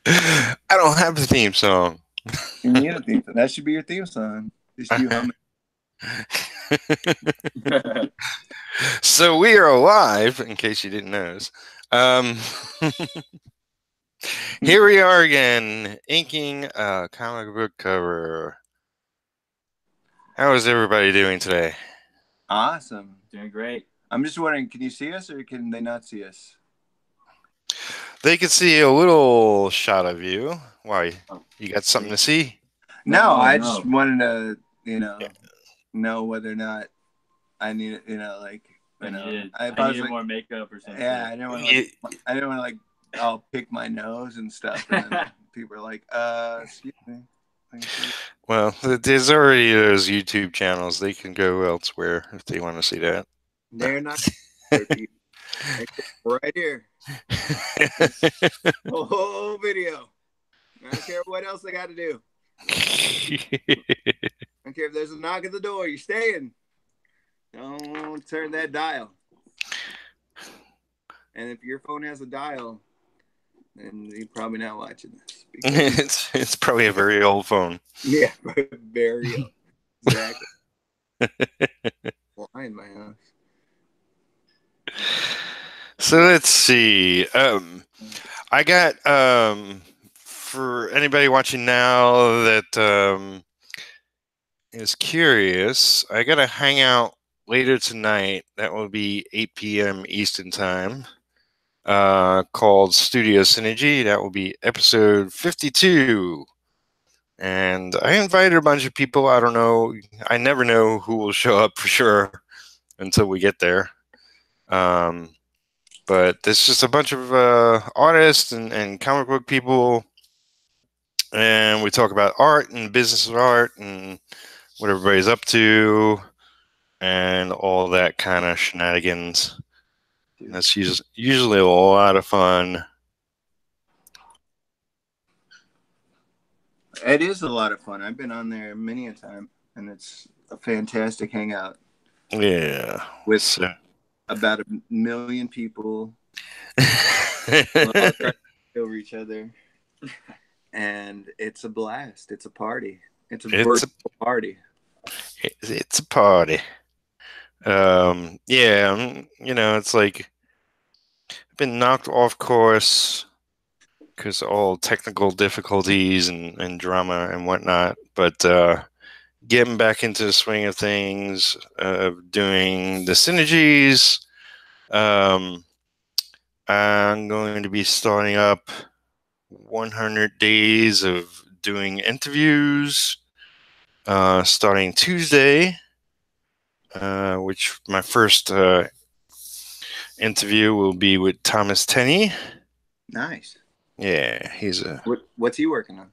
I don't have a theme song. You need a theme song. That should be your theme song. Just you humming. So we are live, in case you didn't notice. Um, Here we are again, inking a comic book cover. How is everybody doing today? Awesome. Doing great. I'm just wondering, can you see us or can they not see us? They can see a little shot of you. Why? Oh, You got something to see? No, I no. just wanted to, know whether or not I need, I needed more makeup or something. yeah, I didn't want to I'll pick my nose and stuff, and then people are like, excuse me. Well, there's already those YouTube channels. They can go elsewhere if they want to see that. They're not right here. The whole video. I don't care what else they got to do. I don't care if there's a knock at the door. You're staying. Don't turn that dial. And if your phone has a dial, then you're probably not watching this. It's probably a very old phone. Yeah, very old. Exactly. Fly in my house. So let's see. I got for anybody watching now that is curious, I got a hangout later tonight. That will be 8 p.m. Eastern time. Called Studio Synergy. That will be episode 52. And I invited a bunch of people. I don't know. I never know who will show up for sure until we get there. But there's just a bunch of artists and comic book people. And we talk about art and business of art and what everybody's up to and all that kind of shenanigans. And that's usually a lot of fun. It is a lot of fun. I've been on there many a time, and it's a fantastic hangout. Yeah. With about 1 million people over each other. And it's a blast. It's a party. It's a virtual party. It's a party. Yeah, it's like I've been knocked off course because of all technical difficulties and drama and whatnot. But getting back into the swing of things, doing the synergies. I'm going to be starting up 100 days of doing interviews starting Tuesday, which my first interview will be with Thomas Tenney. Nice. Yeah, he's a... What's he working on?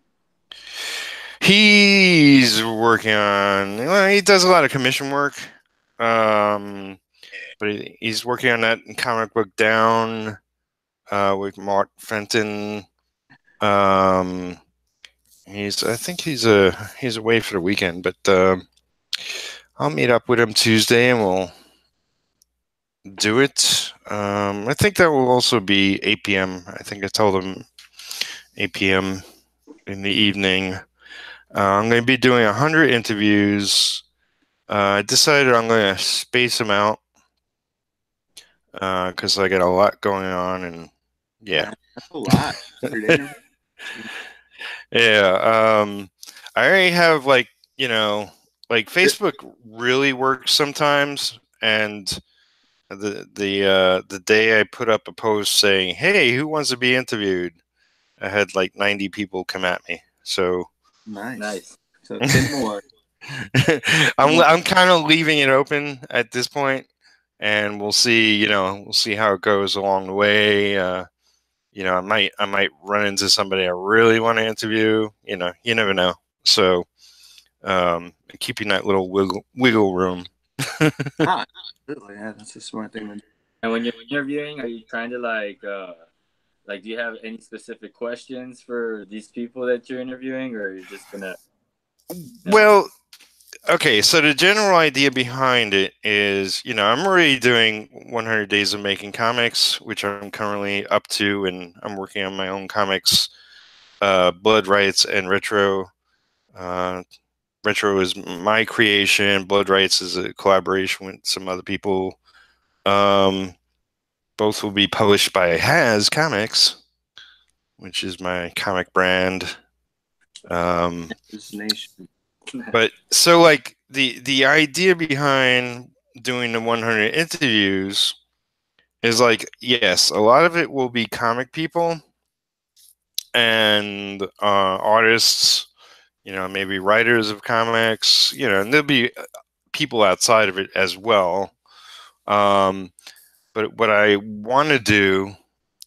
He's working on... Well, he does a lot of commission work. But he's working on that comic book Down with Mark Fenton. I think he's away for the weekend, but I'll meet up with him Tuesday and we'll do it. I think that will also be 8 p.m. I think I told him 8 p.m. in the evening. I'm going to be doing 100 interviews. I decided I'm going to space them out because I got a lot going on, and yeah. That's a lot. Yeah. I already have Facebook really works sometimes, and the day I put up a post saying, "Hey, who wants to be interviewed?" I had 90 people come at me. So nice. So 10 more. I'm kind of leaving it open at this point, and we'll see. We'll see how it goes along the way. I might run into somebody I really want to interview. You never know. So, keeping that little wiggle room. Absolutely, yeah, that's a smart thing to do. And when you're interviewing, are you trying to do you have any specific questions for these people that you're interviewing, or are you just gonna? Well, okay. So the general idea behind it is, I'm already doing 100 days of making comics, which I'm currently up to, and I'm working on my own comics Blood Rights and Retro. Retro is my creation. Blood Rights is a collaboration with some other people. Both will be published by Has Comics, which is my comic brand. But so like the idea behind doing the 100 interviews is like, yes, a lot of it will be comic people and artists, maybe writers of comics, and there'll be people outside of it as well. But what I want to do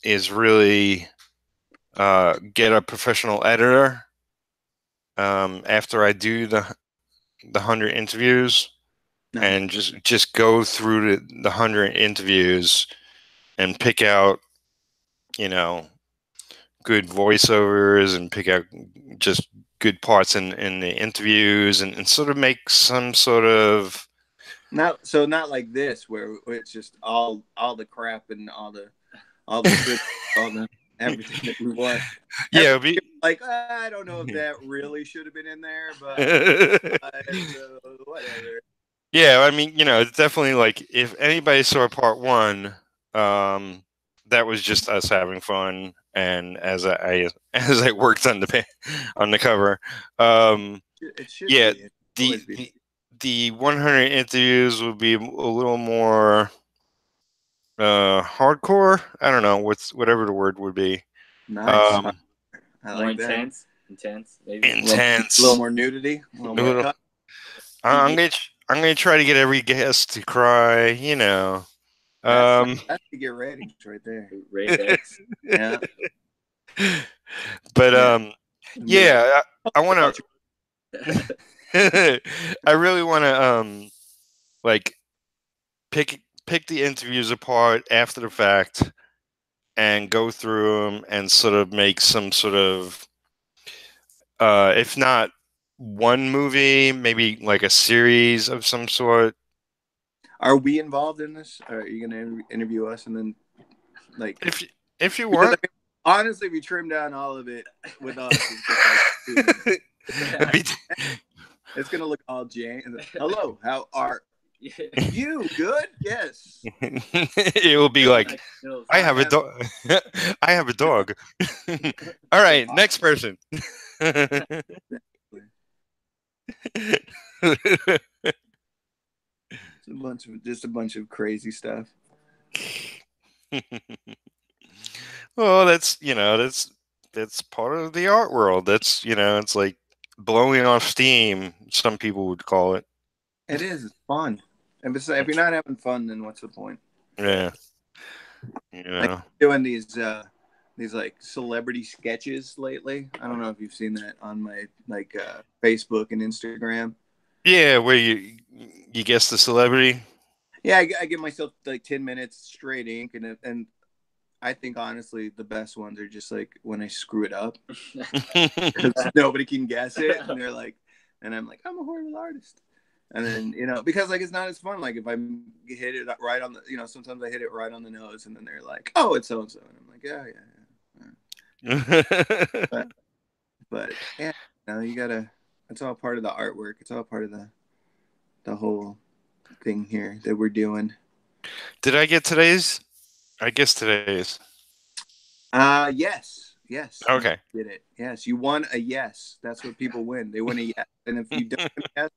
is really get a professional editor after I do the 100 interviews, and just go through the 100 interviews and pick out, good voiceovers and pick out just good parts in the interviews and sort of make some sort of not like this where it's just all the crap and all the all the everything that we want. Yeah, like I don't know if that really should have been in there, but whatever. Yeah, I mean, it's definitely like if anybody saw part 1, that was just us having fun, and as I worked on the cover, it should yeah, be. the 100 interviews will be a little more hardcore. I don't know whatever the word would be. Nice. I like intense. That. Intense, maybe. A little more nudity. A little more cut. I'm gonna try to get every guest to cry. That's to get ratings right there. Ratings. Yeah. But yeah, I want to. I really want to like pick the interviews apart after the fact and go through them and sort of make some sort of if not one movie, maybe like a series of some sort. Are we involved in this? Or are you going to interview us and then like if you want? Honestly, if you trim down all of it with us, it's going to look all Jane. Hello, how are you? Good? Yes. It will be like, I have a dog. I have a dog. All right, next person. Just a bunch of crazy stuff. Well, that's part of the art world. That's it's like blowing off steam, some people would call it. It is. It's fun. And besides, if you're not having fun, then what's the point? Yeah. Like doing these like celebrity sketches lately. I don't know if you've seen that on my Facebook and Instagram. Yeah, where you guess the celebrity. Yeah, I give myself like 10 minutes straight ink, and I think honestly the best ones are just like when I screw it up because nobody can guess it, and they're like, and I'm like, I'm a horrible artist. And then, because like it's not as fun. Like if I hit it right on the, sometimes I hit it right on the nose, and then they're like, "Oh, it's so and so," and I'm like, "Yeah." but yeah, you gotta. It's all part of the artwork. It's all part of the whole thing here that we're doing. Did I get today's? I guess today's. Yes. Okay. You did it. Yes, you won a yes. That's what people win. They win a yes, and if you don't win a yes,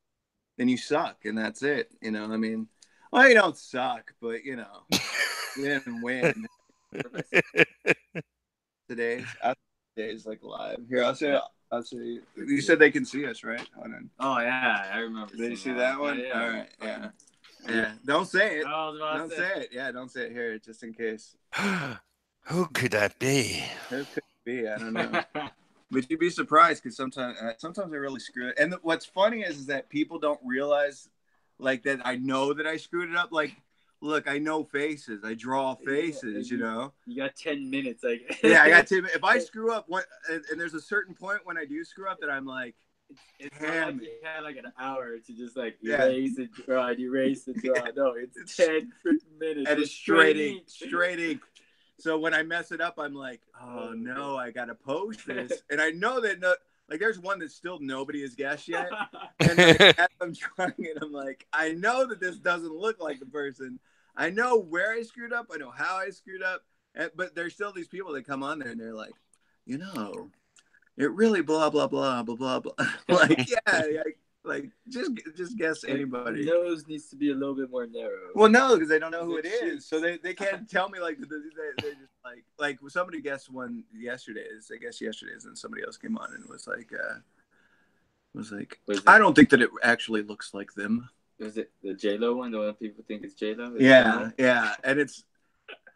then you suck, and that's it. I mean, well, you don't suck, but you didn't win. Today's like live. Here, I'll say. You said they can see us, right? Hold on. Oh yeah, I remember. Did you see that one? Yeah. All right. Yeah. Don't say it. Don't say it. Yeah, don't say it here, just in case. Who could that be? Who could it be? I don't know. But you'd be surprised because sometimes I really screw it. And what's funny is that people don't realize, like, that I know that I screwed it up. Like, look, I know faces. I draw faces. You got 10 minutes. Like, yeah, I got 10 minutes. If I screw up, and there's a certain point when I do screw up that I'm like, it's not like you had like an hour to just like erase and draw. No, it's 10 freaking minutes. And it's straight ink. So when I mess it up, I'm like, oh no, I gotta post this, and I know that like there's one that still nobody has guessed yet, and like, as I'm trying it, I'm like, I know that this doesn't look like the person. I know where I screwed up. I know how I screwed up, but there's still these people that come on there and they're like, you know, it really blah blah blah blah blah blah. Like like just guess anybody. The nose needs to be a little bit more narrow. Well, no, because they don't know who it is, so they can't tell me like they're just like somebody guessed one yesterday's. I guess yesterday's, and somebody else came on and was like, I don't think that it actually looks like them. Was it the J-Lo one? The one people think it's J-Lo? Yeah, yeah, and it's.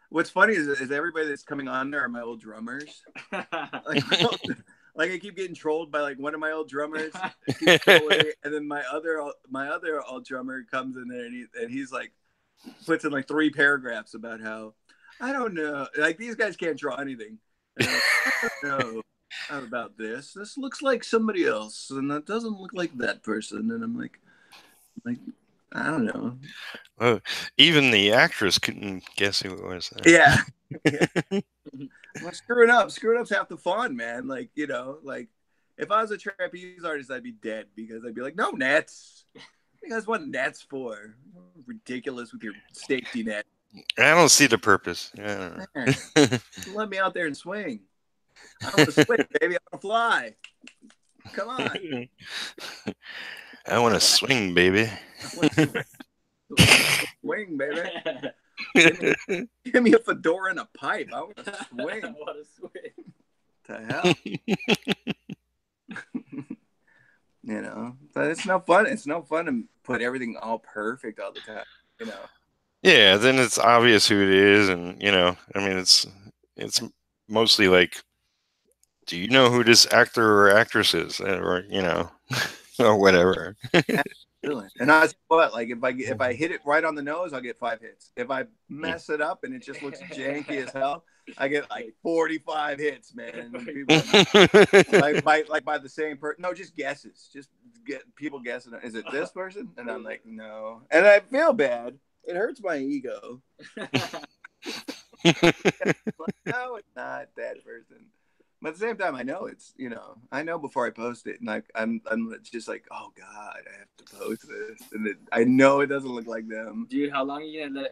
What's funny is everybody that's coming on there are my old drummers. Like I keep getting trolled by like one of my old drummers, and then my other old drummer comes in there and he's like puts in like 3 paragraphs about how I don't know, like these guys can't draw anything. And like, I don't know about this. This looks like somebody else, and that doesn't look like that person. And I'm like I don't know. Well, even the actress couldn't guess who it was. Yeah. Well, screwing up's half the fun, man. Like, you know, like if I was a trapeze artist, I'd be dead because I'd be like, no nets. You guys want nets for? Ridiculous with your safety net. I don't see the purpose. Yeah. Let me out there and swing. I want to swing, baby. I want to fly. Come on. I want to swing, baby. Swing, baby. Give me a fedora and a pipe. I want to swing. I want to swing. The hell? You know, but it's no fun. It's no fun to put everything all perfect all the time. You know. Yeah, then it's obvious who it is, and you know, I mean, it's mostly like, do you know who this actor or actress is, or you know, or whatever. And I what, like if I hit it right on the nose, I'll get 5 hits. If I mess it up and it just looks janky as hell, I get like 45 hits, man. People, like by the same person. No, just guesses. Just get people guessing. Is it this person? And I'm like, no. And I feel bad. It hurts my ego. No, it's not that person. But at the same time, I know it's, you know, I know before I post it, and I'm just like, oh God, I have to post this, and I know it doesn't look like them. Dude, how long are you gonna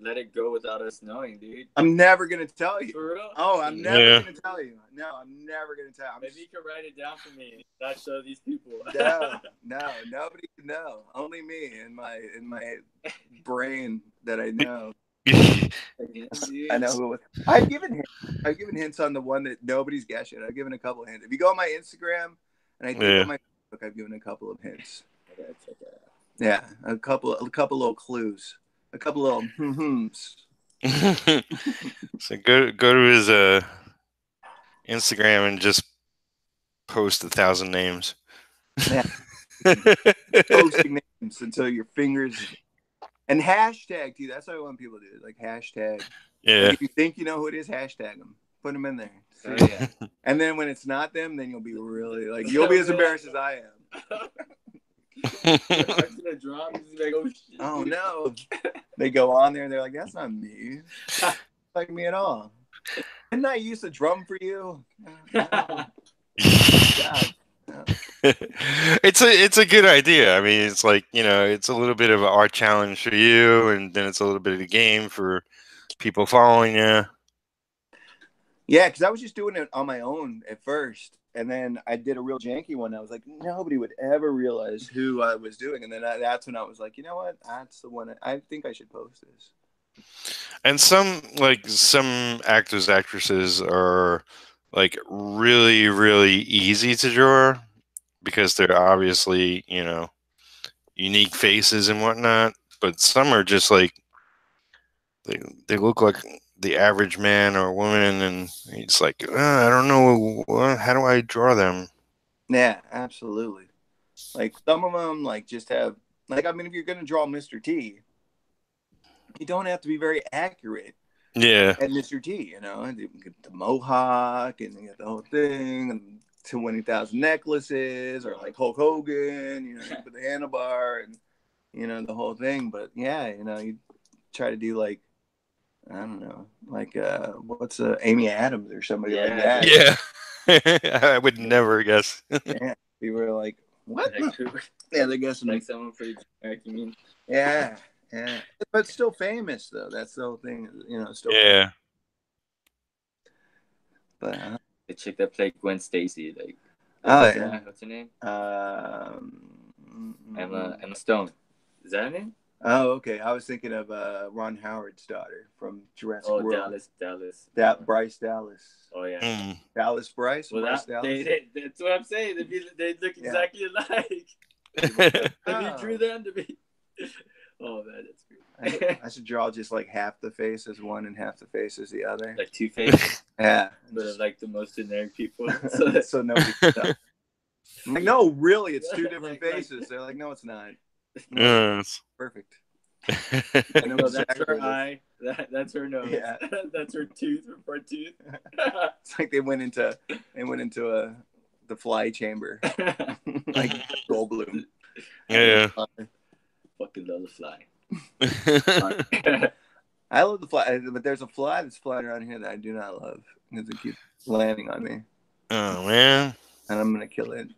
let it go without us knowing, dude? I'm never gonna tell you. For real? Oh, I'm never gonna tell you. No, I'm never gonna tell. Maybe you can write it down for me. Not show these people. No, nobody can know. Only me in my brain that I know. I know who it was. I've given hints on the one that nobody's guessed yet. I've given a couple of hints. If you go on my Instagram and I think on my Facebook, I've given a couple of hints. Yeah, a couple little clues, a couple little hms. So go to his Instagram and just post 1,000 names. Yeah. Posting names until your fingers. And hashtag, dude. That's what I want people to do. Like hashtag. Yeah. Like if you think you know who it is, hashtag them. Put them in there. So, yeah. And then when it's not them, then you'll be really like you'll be as embarrassed as I am. Oh no! They go on there and they're like, "That's not me. Like me at all." Didn't I used to drum for you? God. It's a good idea. I mean, it's like, you know, it's a little bit of an art challenge for you, and then it's a little bit of a game for people following you. Yeah, because I was just doing it on my own at first, and then I did a real janky one. I was like, nobody would ever realize who I was doing, and then that's when I was like, you know what? That's the one. I think I should post this. And some actors, actresses are like really, really easy to draw because they're obviously, you know, unique faces and whatnot. But some are just like they look like the average man or woman, and it's like, I don't know, how do I draw them? Yeah, absolutely. Like some of them, like just have like, I mean, if you're gonna draw Mr. T, you don't have to be very accurate. Yeah. At Mr. T, you know, and you get the mohawk and you get the whole thing, and 20,000 necklaces, or like Hulk Hogan, you know, you put the handlebar and you know the whole thing. But yeah, you know, you try to do like I don't know, like what's Amy Adams or somebody like that. Yeah. I would never guess. Yeah, people are like, what? Like, Yeah, they're guessing like someone pretty generic, you mean? Yeah, but still famous though. That's the whole thing, Still. Yeah. But the chick that played Gwen Stacy, like, what's her name? Emma Stone. Is that her name? Oh, okay. I was thinking of Ron Howard's daughter from Jurassic World. Dallas. Bryce Dallas. Oh yeah. Mm. Dallas Bryce. Well, Bryce Dallas. That's what I'm saying. They look exactly alike. If you drew them to be. Oh man, that's great. I should draw just like half the face as one and half the face as the other. Like Two-Face. Yeah. But like the most generic people. So nobody can tell. I'm like, no, really, it's two different faces. They're like, no, it's not. No, Yes. perfect. No, that's her eye. That's her nose. Yeah. That's her tooth. Her front tooth. It's like they went into the fly chamber, like Goldblum. Yeah. Fucking love the fly. I love the fly, but there's a fly that's flying around here that I do not love because it keeps landing on me. Oh man. And I'm gonna kill it.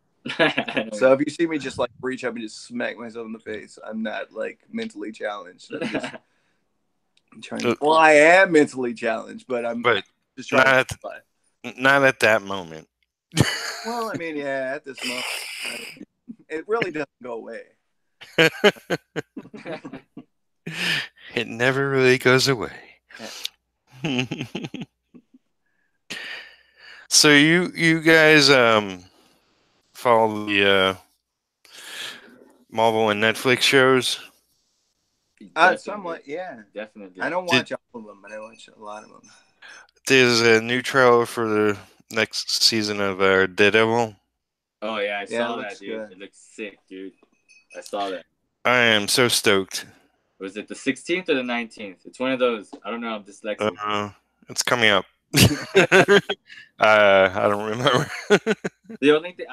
So if you see me just like reach up and just smack myself in the face, I'm not like mentally challenged. I'm trying to. Well, I am mentally challenged, but just trying not at that moment. Well, I mean, yeah, at this moment, it really doesn't go away. It never really goes away. Yeah. So you guys follow the Marvel and Netflix shows? Somewhat, yeah. Definitely. I don't watch all of them, but I watch a lot of them. There's a new trailer for the next season of Daredevil. Oh yeah, I saw that, dude. Good. It looks sick, dude. I saw that. I am so stoked. Was it the 16th or the 19th? It's one of those. I don't know. I'm dyslexic. It's coming up. I don't remember. The only thing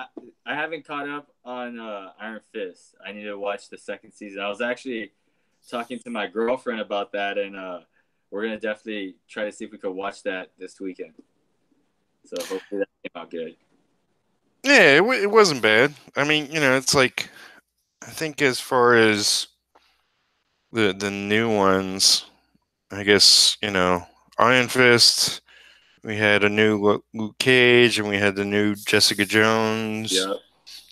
I haven't caught up on Iron Fist. I need to watch the second season. I was actually talking to my girlfriend about that, and we're gonna definitely try to see if we could watch that this weekend. So hopefully that came out good. Yeah, it wasn't bad. I mean, it's like, I think as far as the new ones, I guess, Iron Fist, we had a new Luke Cage, and we had the new Jessica Jones. Yeah.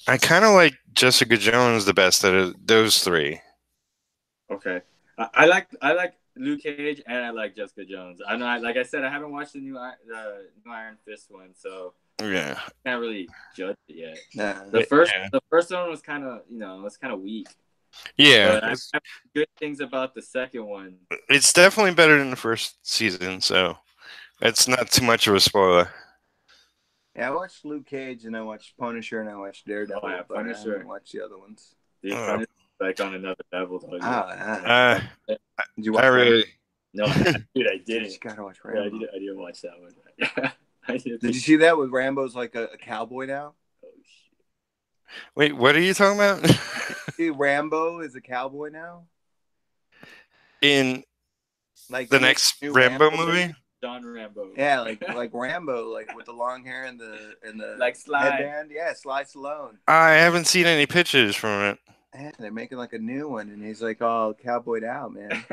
I kind of like Jessica Jones the best out of those three. Okay. I like Luke Cage, and I like Jessica Jones. I know, like I said, I haven't watched the new Iron Fist one, so yeah, I can't really judge it yet. Nah. The first one was kind of weak. Yeah, but I have good things about the second one. It's definitely better than the first season, so it's not too much of a spoiler. Yeah, I watched Luke Cage, and I watched Punisher, and I watched Daredevil. Oh, yeah, Punisher. I haven't watched the other ones. Dude, Punisher like on another level. Though, did you watch Rambo? No, dude, I didn't. You gotta watch Rambo. Yeah, I didn't watch that one. Did you see that with Rambo's like a cowboy now? Oh shit! Wait, what are you talking about? See, Rambo is a cowboy now. In like the next Rambo movie. John Rambo. Yeah, like Rambo, like with the long hair and the like Sly headband. Yeah, Sly Stallone. I haven't seen any pictures from it. Yeah, they're making like a new one, and he's like all cowboyed out, man.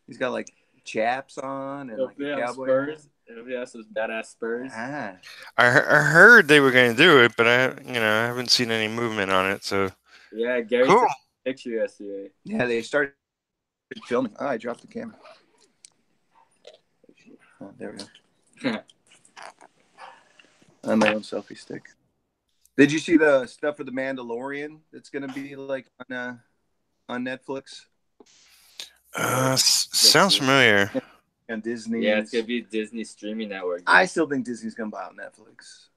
He's got like chaps on and like a cowboy spurs. Yeah, those badass spurs. I heard they were going to do it, but I haven't seen any movement on it. So yeah, Gary took a picture yesterday. Yeah, they started filming. Oh, I dropped the camera. Oh, there we go. On my own selfie stick. Did you see the stuff for the Mandalorian that's going to be like on Netflix? Sounds familiar. On Disney. Yeah, it's going to be Disney streaming network. Dude. I still think Disney's going to buy out Netflix.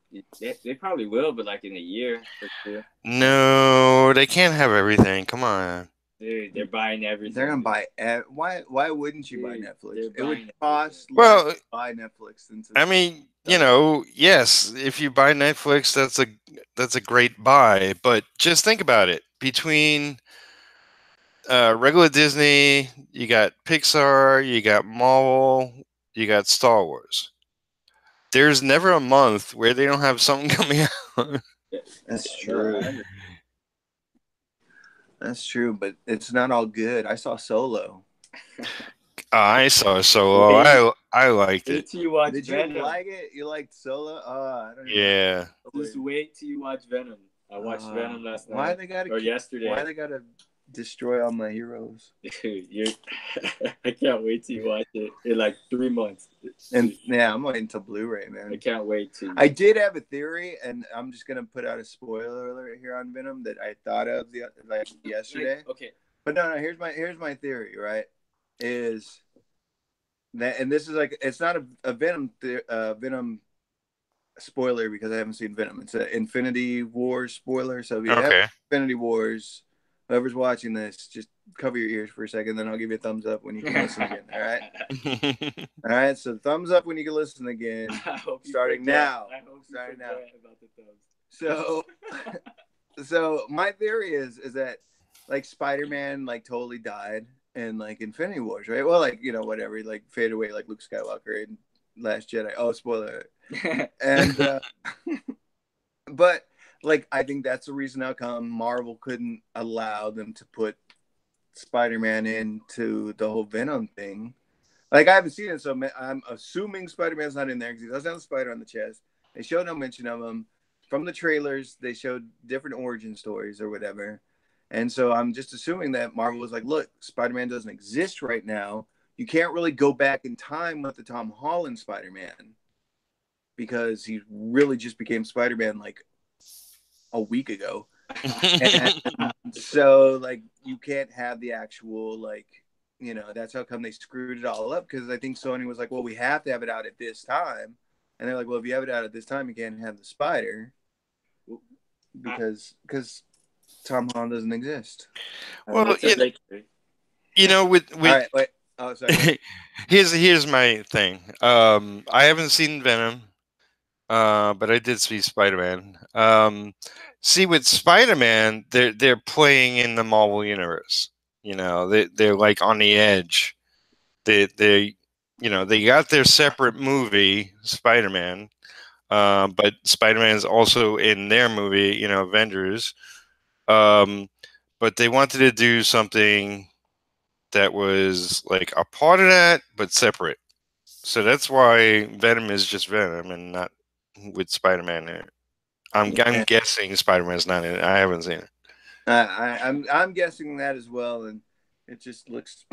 They probably will, but like in a year or two. No, they can't have everything. Come on. Dude, they're buying everything. They're gonna buy. Why wouldn't you buy Netflix? It would cost to buy Netflix. I mean, yes, if you buy Netflix, that's a great buy. But just think about it. Between regular Disney, you got Pixar, you got Marvel, you got Star Wars. There's never a month where they don't have something coming out. That's true. That's true, but it's not all good. I saw Solo. I saw Solo. I liked Wait it. till you watch Did Venom. you like it? You liked Solo? I don't even Yeah. know. Just wait till you watch Venom. I watched Venom last Why night they gotta or yesterday. Why they gotta destroy all my heroes? Dude, I can't wait till you watch it in like 3 months. And yeah, I'm waiting until Blu-ray, man. I can't wait to. I did have a theory, and I'm just gonna put out a spoiler alert here on Venom that I thought of yesterday. Okay. But no, here's my theory, right? Is that, and this is like, it's not a Venom spoiler because I haven't seen Venom. It's an Infinity Wars spoiler. So if you have Infinity Wars, whoever's watching this, just cover your ears for a second, then I'll give you a thumbs up when you can listen again. All right. All right. So thumbs up when you can listen again. Starting now. Starting now. About the thumbs. So my theory is that like Spider-Man like totally died in like Infinity Wars, right? Well, like, you know, whatever, like fade away like Luke Skywalker in Last Jedi. Oh, spoiler. And but like I think that's the reason how come Marvel couldn't allow them to put Spider-Man into the whole Venom thing. Like I haven't seen it, so I'm assuming Spider-Man's not in there because he doesn't have a spider on the chest. They showed no mention of him. From the trailers, they showed different origin stories or whatever. And so I'm just assuming that Marvel was like, look, Spider-Man doesn't exist right now. You can't really go back in time with the Tom Holland Spider-Man because he really just became Spider-Man like a week ago. And so like you can't have the actual like, you know, that's how come they screwed it all up, because I think Sony was like, well, we have to have it out at this time. And they're like, well, if you have it out at this time, you can't have the spider because Tom Holland doesn't exist. Well, you know, with all right, wait. Oh, sorry. here's my thing. I haven't seen Venom, but I did see Spider-Man. See, with Spider-Man, they're playing in the Marvel universe. You know, they're like on the edge. They you know, they got their separate movie, Spider-Man. But Spider-Man is also in their movie, you know, Avengers. But they wanted to do something that was like a part of that, but separate. So that's why Venom is just Venom and not with Spider-Man in it. I'm guessing Spider-Man's not in it. I haven't seen it. I'm guessing that as well, and it just looks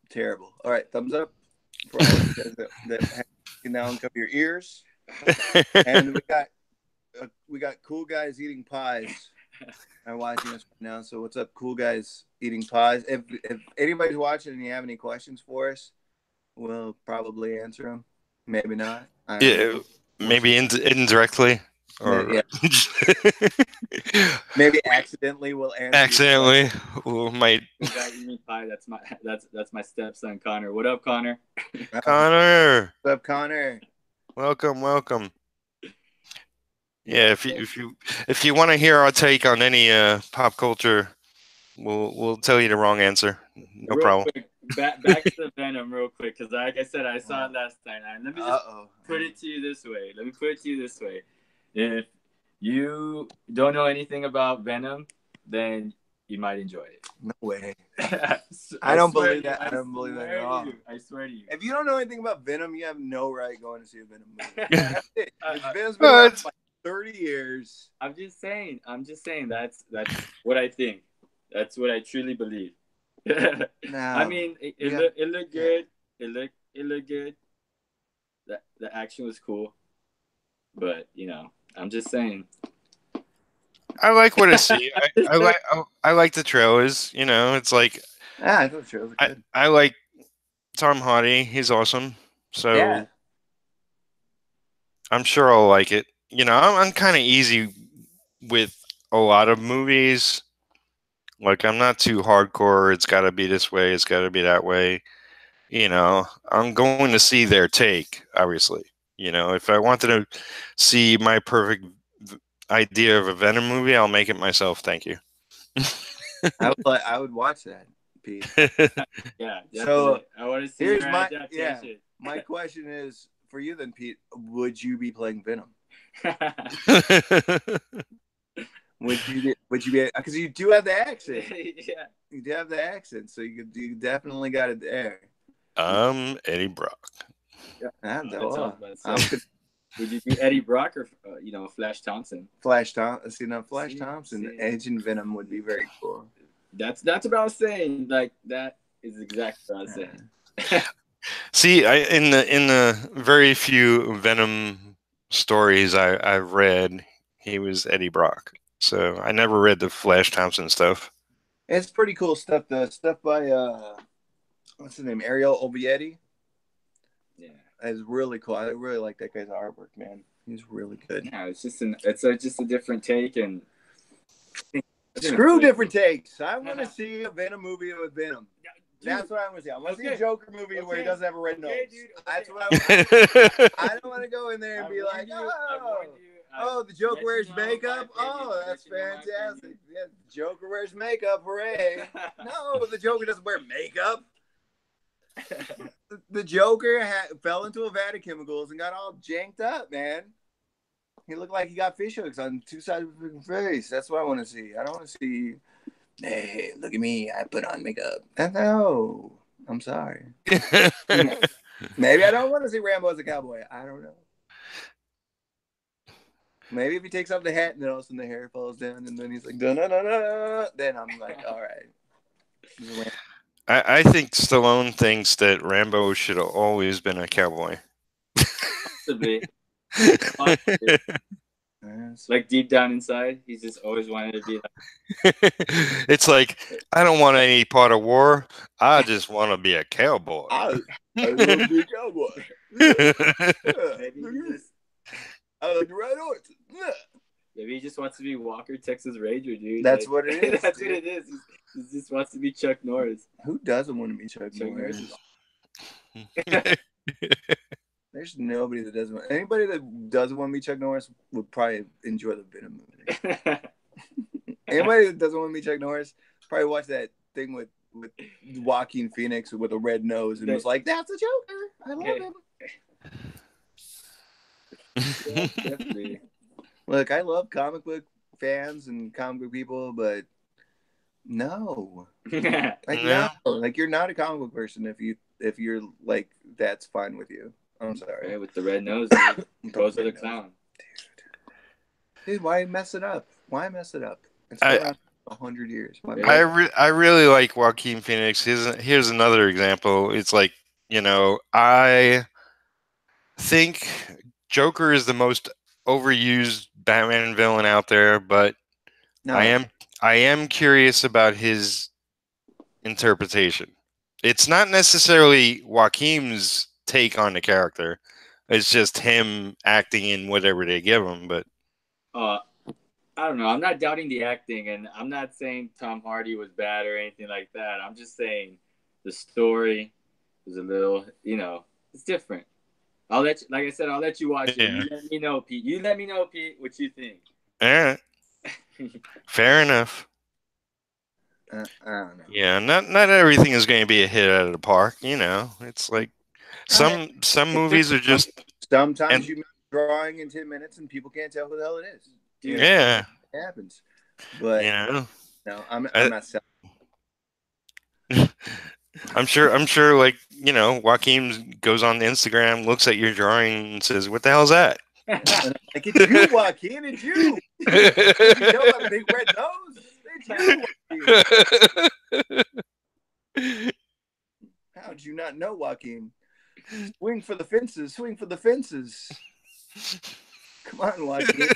terrible. All right, thumbs up for all of you guys that can now uncover your ears. And we got cool guys eating pies. I'm watching this right now. So what's up, cool guys eating pies? If anybody's watching and you have any questions for us, we'll probably answer them. Maybe not. Yeah, maybe indirectly, or yeah. Maybe accidentally we'll answer. Accidentally, we might. Pie. That's my stepson Connor. What up, Connor? Connor. What's up, Connor? Welcome. Yeah, if you want to hear our take on any pop culture, we'll tell you the wrong answer. No problem. Quick, back to Venom real quick, because like I said, I saw it last night. And let me just put it to you this way. If you don't know anything about Venom, then you might enjoy it. No way. I don't believe that. I don't believe that at all. I swear to you. If you don't know anything about Venom, you have no right going to see a Venom movie. That's it. Venom's been around for like 30 years. I'm just saying. That's what I think. That's what I truly believe. No. I mean, it looked good. It looked good. The action was cool, but you know, I'm just saying. I like what I see. I like the trailers. You know, it's like I thought the trailers were good. I like Tom Hardy. He's awesome. So yeah. I'm sure I'll like it. You know, I'm kind of easy with a lot of movies. Like, I'm not too hardcore. It's got to be this way. It's got to be that way. You know, I'm going to see their take, obviously. You know, if I wanted to see my perfect idea of a Venom movie, I'll make it myself. Thank you. I would watch that. Pete. Yeah, definitely. So I want to see here's your my adaptation. my question is for you then, Pete. Would you be playing Venom? Would you be because you do have the accent. Yeah. You do have the accent, so you definitely got it there. Eddie Brock. Would you be Eddie Brock or Flash Thompson? Flash Thompson, Agent Venom would be very cool. That's what I was saying. Like that is exactly what I was saying. See, in the very few Venom stories I've read, he was Eddie Brock. So I never read the Flash Thompson stuff. It's pretty cool stuff. The stuff by what's his name, Ariel Obietti. Yeah, it's really cool. I really like that guy's artwork, man. He's really good. Yeah, it's just just a different take and screw different takes. I want to see a Venom movie with Venom. Dude, that's what I want to see. I want to see a Joker movie where he doesn't have a red nose. Dude, that's what I want. I don't want to go in there and be like, oh, the Joker wears makeup. Oh, that's fantastic. Yeah, the Joker wears makeup. Hooray! No, the Joker doesn't wear makeup. The Joker fell into a vat of chemicals and got all janked up, man. He looked like he got fish hooks on two sides of his face. That's what I want to see. I don't want to see, hey, look at me. I put on makeup. No, I'm sorry. Maybe I don't want to see Rambo as a cowboy. I don't know. Maybe if he takes off the hat and then all of a sudden the hair falls down and then he's like, da-na-na-na, then I'm like, all right. I think Stallone thinks that Rambo should have always been a cowboy. Possibly. Like deep down inside, he's just always wanted to be like. It's like, I don't want any part of war. I just want to be a cowboy. I want to be a cowboy. I like to ride horses. Maybe he just wants to be Walker, Texas Ranger, dude. That's what it is. That's what it is. He just wants to be Chuck Norris. Who doesn't want to be Chuck Norris? There's nobody that doesn't. Anybody that doesn't want to be Chuck Norris would probably enjoy the Venom movie. Anybody that doesn't want to be Chuck Norris probably watch that thing with Joaquin Phoenix with a red nose and was like, "That's a Joker. I love him." Yeah, definitely. Look, I love comic book fans and comic book people, but no, like you're not a comic book person if you're like that's fine with you. I'm sorry. With the red nose, goes with a clown. Dude, why mess it up? It's been around 100 years. I really like Joaquin Phoenix. Here's another example. It's like, I think Joker is the most overused Batman villain out there, but I am curious about his interpretation. It's not necessarily Joaquin's take on the character. It's just him acting in whatever they give him. But I don't know. I'm not doubting the acting, and I'm not saying Tom Hardy was bad or anything like that. I'm just saying the story is a little, it's different. Like I said, I'll let you watch it. You let me know, Pete. What you think. All right. Fair enough. I don't know. Yeah, not everything is going to be a hit out of the park. It's like some movies are just. Sometimes you make drawing in 10 minutes and people can't tell who the hell it is. Dude, yeah, it happens. But no, I'm not selling. I'm sure. Like Joaquin goes on Instagram, looks at your drawing, and says, "What the hell's that?" Like, it's you, Joaquin. It's you. You know my big red nose. It's you. How'd you not know, Joaquin? Swing for the fences. Come on, Joaquin.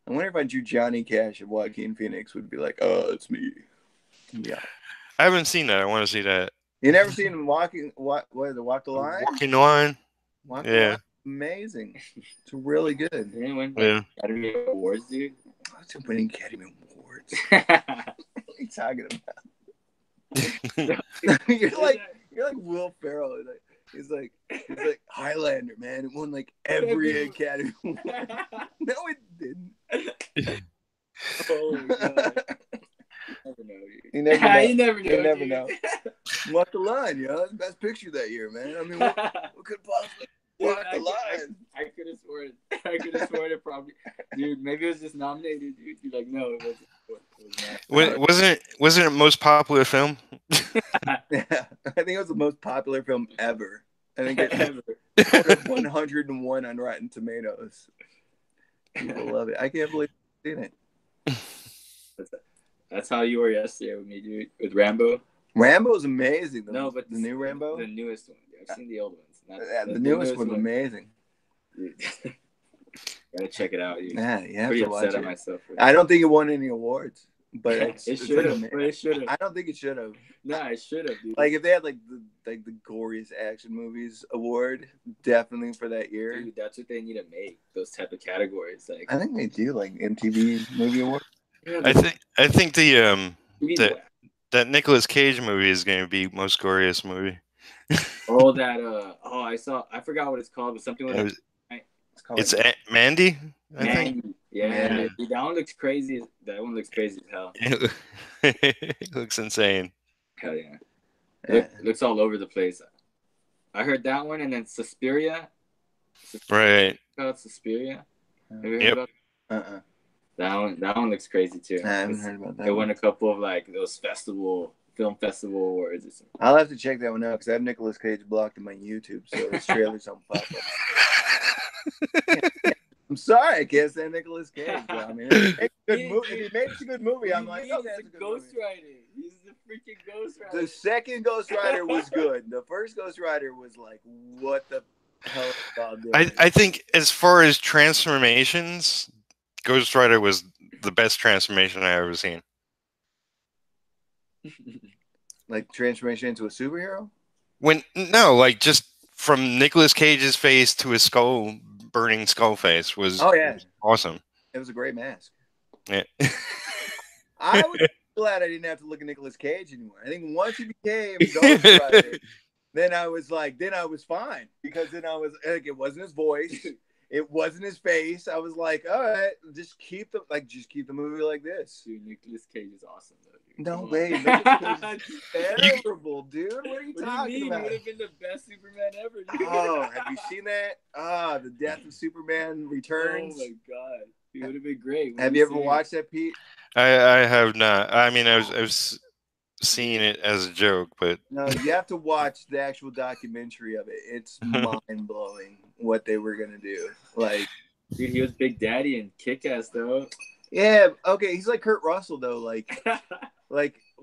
I wonder if I drew Johnny Cash and Joaquin Phoenix would be like, "Oh, it's me." Yeah. I haven't seen that. I want to see that. You never seen him Walk the Line? Walking the Line? The Line. Amazing. It's really good. Anyone Academy Awards, dude? What's winning Academy Awards? What are you talking about? You're like Will Ferrell. He's like Highlander, man. It won like every Academy Award. No, it didn't. Oh, God. You never know. You never know. You never know. Walk the line, yo. That's the best picture that year, man. I mean, what could possibly walk the line? I could have sworn. I could have sworn it probably. Dude, maybe it was just nominated. Dude, you're like, no, it wasn't. Wasn't it most popular film? Yeah, I think it was the most popular film ever. I think it 101 on Rotten Tomatoes. People love it. I can't believe I've seen it. That's how you were yesterday with me, dude. With Rambo. Rambo's amazing. But the new Rambo, the newest one. I've seen the old ones. The newest one's amazing. Dude. Gotta check it out, dude. Yeah, you have Pretty to watch upset it. at myself. I don't think it won any awards, but it should have. I don't think it should have. Nah, it should have, dude. Like if they had like the goriest action movies award, definitely for that year. Dude, that's what they need to make. Those type of categories. Like I think they do, like MTV Movie Award. I think that Nicolas Cage movie is going to be most glorious movie. I forgot what it's called, but something with it's Mandy. I think. Yeah. Dude, that one looks crazy. That one looks crazy as hell. It looks insane. Hell yeah. Looks all over the place. I heard that one, and then Suspiria. Right. Called Suspiria. Have you heard about that? That one looks crazy too. I haven't heard about that. It won a couple of like those film festival awards or something. I'll have to check that one out because I have Nicolas Cage blocked in my YouTube, so his trailers don't pop up. I'm sorry, I can't stand Nicolas Cage. I mean, if he makes a good movie, I'm like, okay, that's a good Ghost Rider. He's the freaking Ghost Rider. The second Ghost Rider was good. The first Ghost Rider was like, what the hell is God doing? I think as far as transformations, Ghost Rider was the best transformation I've ever seen. Like transformation into a superhero? Like just from Nicolas Cage's face to his burning skull face was awesome. It was a great mask. Yeah. I was glad I didn't have to look at Nicolas Cage anymore. I think once he became Ghost Rider, then I was fine because then I was like, it wasn't his voice. It wasn't his face. I was like, all right, just keep the movie like this. Dude, Nicolas Cage is awesome though, dude. No way, Nicolas Cage is terrible, dude. What are you talking about? He would have been the best Superman ever, dude. Oh, have you seen that? The Death of Superman Returns. Oh my god, he would have been great. Have you ever watched that, Pete? I have not. I mean, I've seen it as a joke, but no, you have to watch the actual documentary of it. It's mind blowing what they were gonna do. Like, dude, he was Big Daddy and Kick-Ass though. Yeah, okay, he's like Kurt Russell though. Like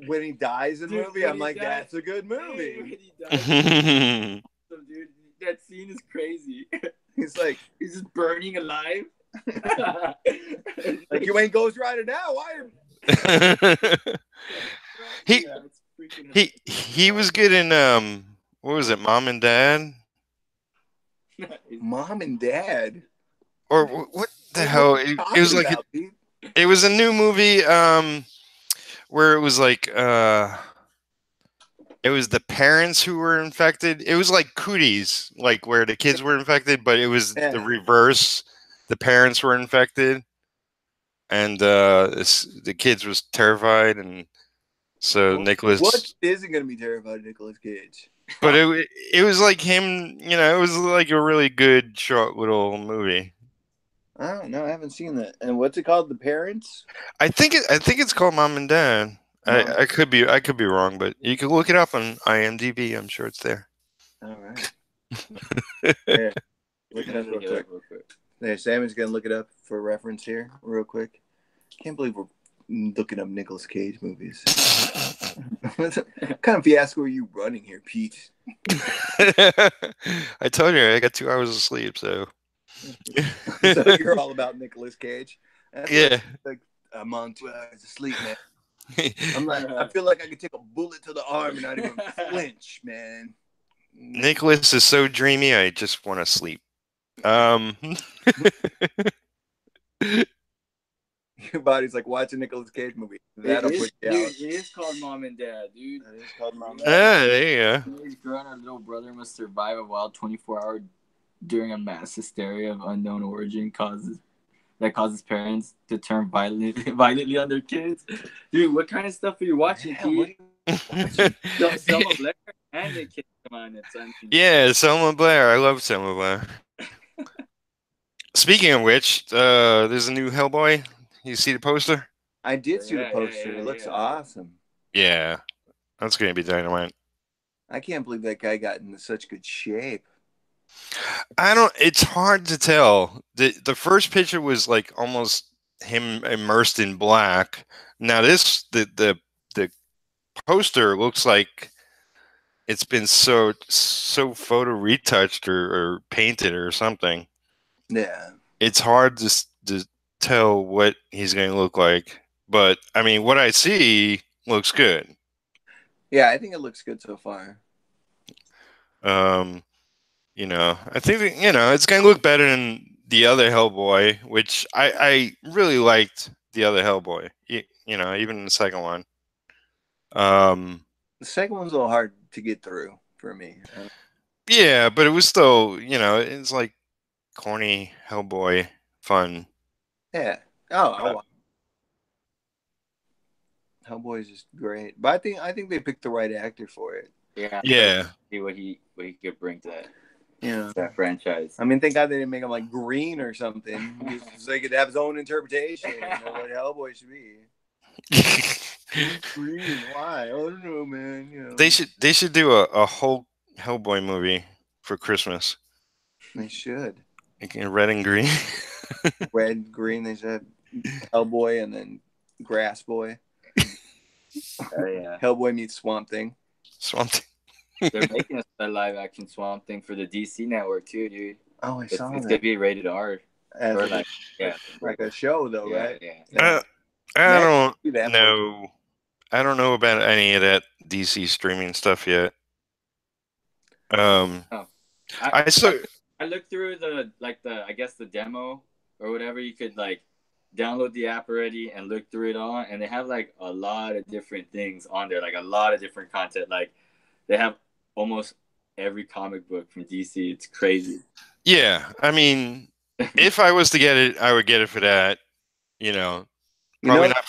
when he dies in the movie, I'm like, that's a good movie. Dude, that scene is crazy. He's just burning alive. Like you ain't Ghost Rider now, why? He was good in what was it, Mom and Dad? Mom and Dad? Or what the hell? It was like it was a new movie where it was like it was the parents who were infected. It was like Cooties, like where the kids were infected, but it was the reverse. The parents were infected, and the kids was terrified, and so Nicolas. What isn't going to be terrified of Nicolas Cage? But it was like him, it was like a really good short little movie. I don't know. I haven't seen that. And what's it called? The Parents? I think it's called Mom and Dad. I could be wrong, but you can look it up on IMDb. I'm sure it's there. All right. Yeah. Look it up real quick. There, Sammy's gonna look it up for reference here, real quick. Can't believe we're looking up Nicolas Cage movies. What kind of fiasco are you running here, Pete? I told you I got 2 hours of sleep, so. So you're all about Nicolas Cage. Yeah. I'm on 2 hours of sleep, man. I'm like, I feel like I could take a bullet to the arm and not even flinch, man. Nicholas is so dreamy, I just want to sleep. Your body's like watching Nicolas Cage movie. That'll put you out. It is called Mom and Dad, dude. It is called Mom and Dad. Yeah, there you go. His girl and her little brother must survive a wild 24-hour during a mass hysteria of unknown origin causes that causes parents to turn violently on their kids. Dude, what kind of stuff are you watching, dude? Selma Blair and the kids come on it. So I mean, Yeah, Selma Blair. I love Selma Blair. Speaking of which, there's a new Hellboy. You see the poster? I did see the Yeah, poster. yeah, It looks yeah. awesome. Yeah, that's gonna be dynamite. I can't believe that guy got into such good shape. I don't. It's hard to tell. The first picture was like almost him immersed in black. Now the poster looks like it's been so photo retouched or painted or something. Yeah. It's hard to tell what he's going to look like. But I mean, what I see looks good. Yeah, I think it looks good so far. Um, I think that, it's going to look better than the other Hellboy, which I really liked the other Hellboy. Even the second one. The second one's a little hard to get through for me. Yeah, but it was still, it's like corny Hellboy fun. Yeah. Oh, Hellboy is just great. But I think they picked the right actor for it. Yeah. Yeah. See what he could bring to Yeah. that franchise. I mean, thank God they didn't make him like green or something, so he could have his own interpretation of what Hellboy should be. Green? Why? I don't know, man. They should do a whole Hellboy movie for Christmas. They should. Like in red and green. Red, green. They should have Hellboy and then Grass Boy. Oh yeah. Hellboy meets Swamp Thing. Swamp Thing. They're making a live action Swamp Thing for the DC network too, dude. Oh, I saw that. It's gonna be rated R. Or like a show though, right? Yeah. I don't know. I don't know about any of that DC streaming stuff yet. I looked through I guess the demo or whatever. You could like download the app already and look through it all, and they have like a lot of different things on there, like a lot of different content. Like they have almost every comic book from DC. It's crazy. Yeah, I mean, if I was to get it, I would get it for that. Probably not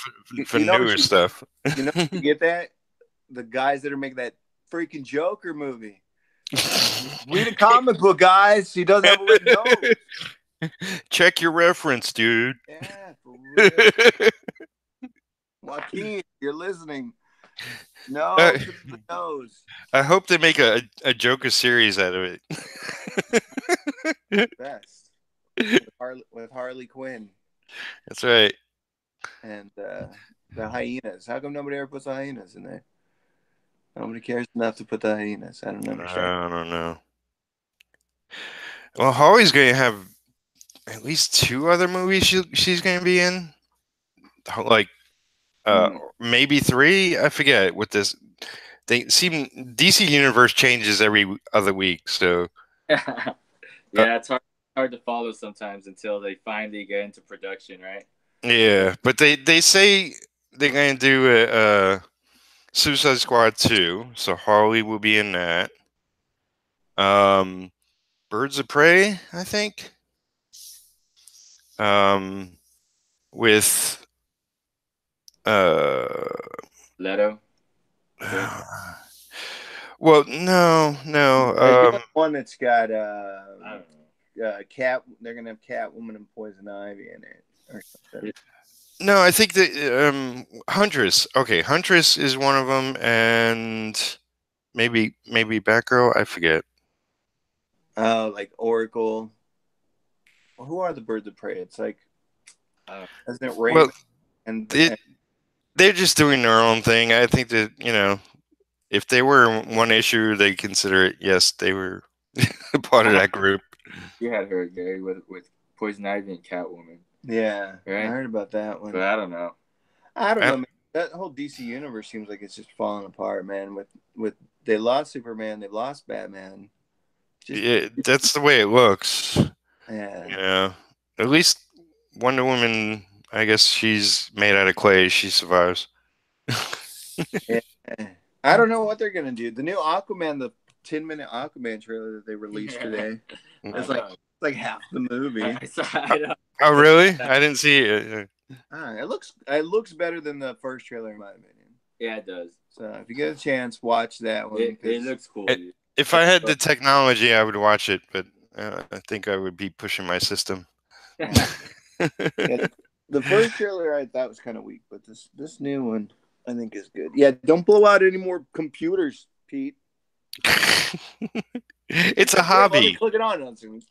for newer stuff. You get that? The guys that are making that freaking Joker movie. Read a comic book, guys. He doesn't have a written nose. Check your reference, dude. Yeah, for real. Joaquin, you're listening. No, to the nose. I hope they make a Joker series out of it. Best. With Harley Quinn. That's right. And the hyenas. How come nobody ever puts the hyenas in there? Nobody cares enough to put the hyenas. I don't understand. I don't know. Well, Harley's going to have at least 2 other movies she's going to be in. Like, maybe 3. I forget what this. They seem DC Universe changes every other week, so. Yeah, it's hard to follow sometimes until they finally get into production, right? Yeah, but they say they're going to do a Suicide Squad 2, so Harley will be in that. Birds of Prey, I think. With Leto. Well, no. One that's got Cat. They're gonna have Catwoman and Poison Ivy in it or something. No, I think that Huntress. Okay, Huntress is one of them, and maybe Batgirl. I forget. Like Oracle. Well, who are the Birds of Prey? It's like, isn't it Raven? Well, and they're just doing their own thing. I think that if they were one issue, they consider it. Yes, they were part of that group. You had her, Gary, with Poison Ivy and Catwoman. Yeah, right? I heard about that one. But I don't know. Man. That whole DC universe seems like it's just falling apart, man. With they lost Superman, they lost Batman. Yeah, that's the way it looks. Yeah. At least Wonder Woman, I guess she's made out of clay. She survives. Yeah. I don't know what they're gonna do. The new Aquaman, the 10-minute Aquaman trailer that they released today, it's like half the movie. Oh, really? I didn't see it. It looks better than the first trailer in my opinion. Yeah, it does. So if you get a chance, watch that one. It looks cool. If I had the technology, I would watch it, but I think I would be pushing my system. Yeah, the first trailer I thought was kind of weak, but this new one I think is good. Yeah, don't blow out any more computers, Pete. It's a hobby. Click it on something.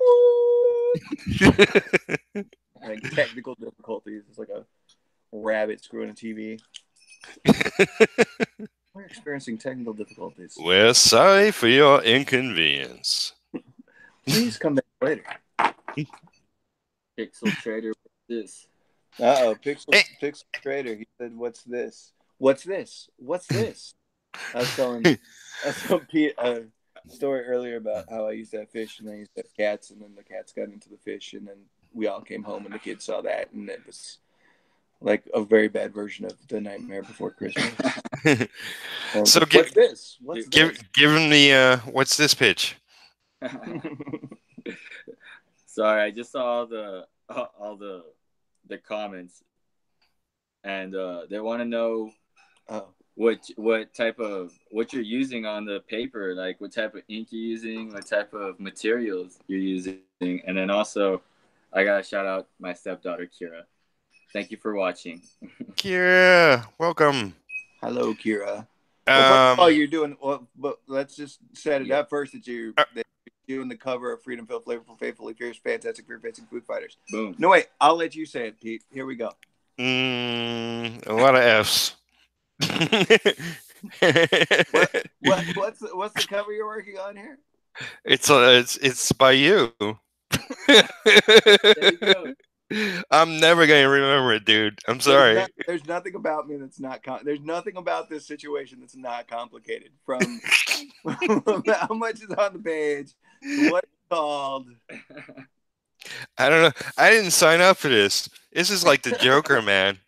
Like technical difficulties. It's like a rabbit screwing a TV. We're experiencing technical difficulties. We're sorry for your inconvenience. Please come back later. Pixel Trader, what's this? Pixel Trader. He said, "What's this? What's this? What's this?" I was telling Pete a story earlier about how I used to have fish and I used to have cats, and then the cats got into the fish, and then we all came home and the kids saw that, and it was like a very bad version of The Nightmare Before Christmas. So what's this? Give him the what's this pitch? Sorry, I just saw all the comments, and they want to know what you're using on the paper, like what type of ink you're using, what type of materials you're using, and then also I gotta shout out my stepdaughter Kira. Thank you for watching. Kira, welcome. Hello, Kira. Well, you're doing well, but let's just set it up first that you're doing the cover of Freedom Filled, Flavorful, Faithfully Fierce, Fantastic, Fear-Facing Food Fighters. Boom. No, wait. I'll let you say it, Pete. Here we go. A lot of F's. What's the cover you're working on here? It's by you. There you go. I'm never gonna remember it, dude. I'm sorry. There's nothing about me that's not. There's nothing about this situation that's not complicated. From how much is on the page, what it's called. I don't know. I didn't sign up for this. This is like the Joker, man.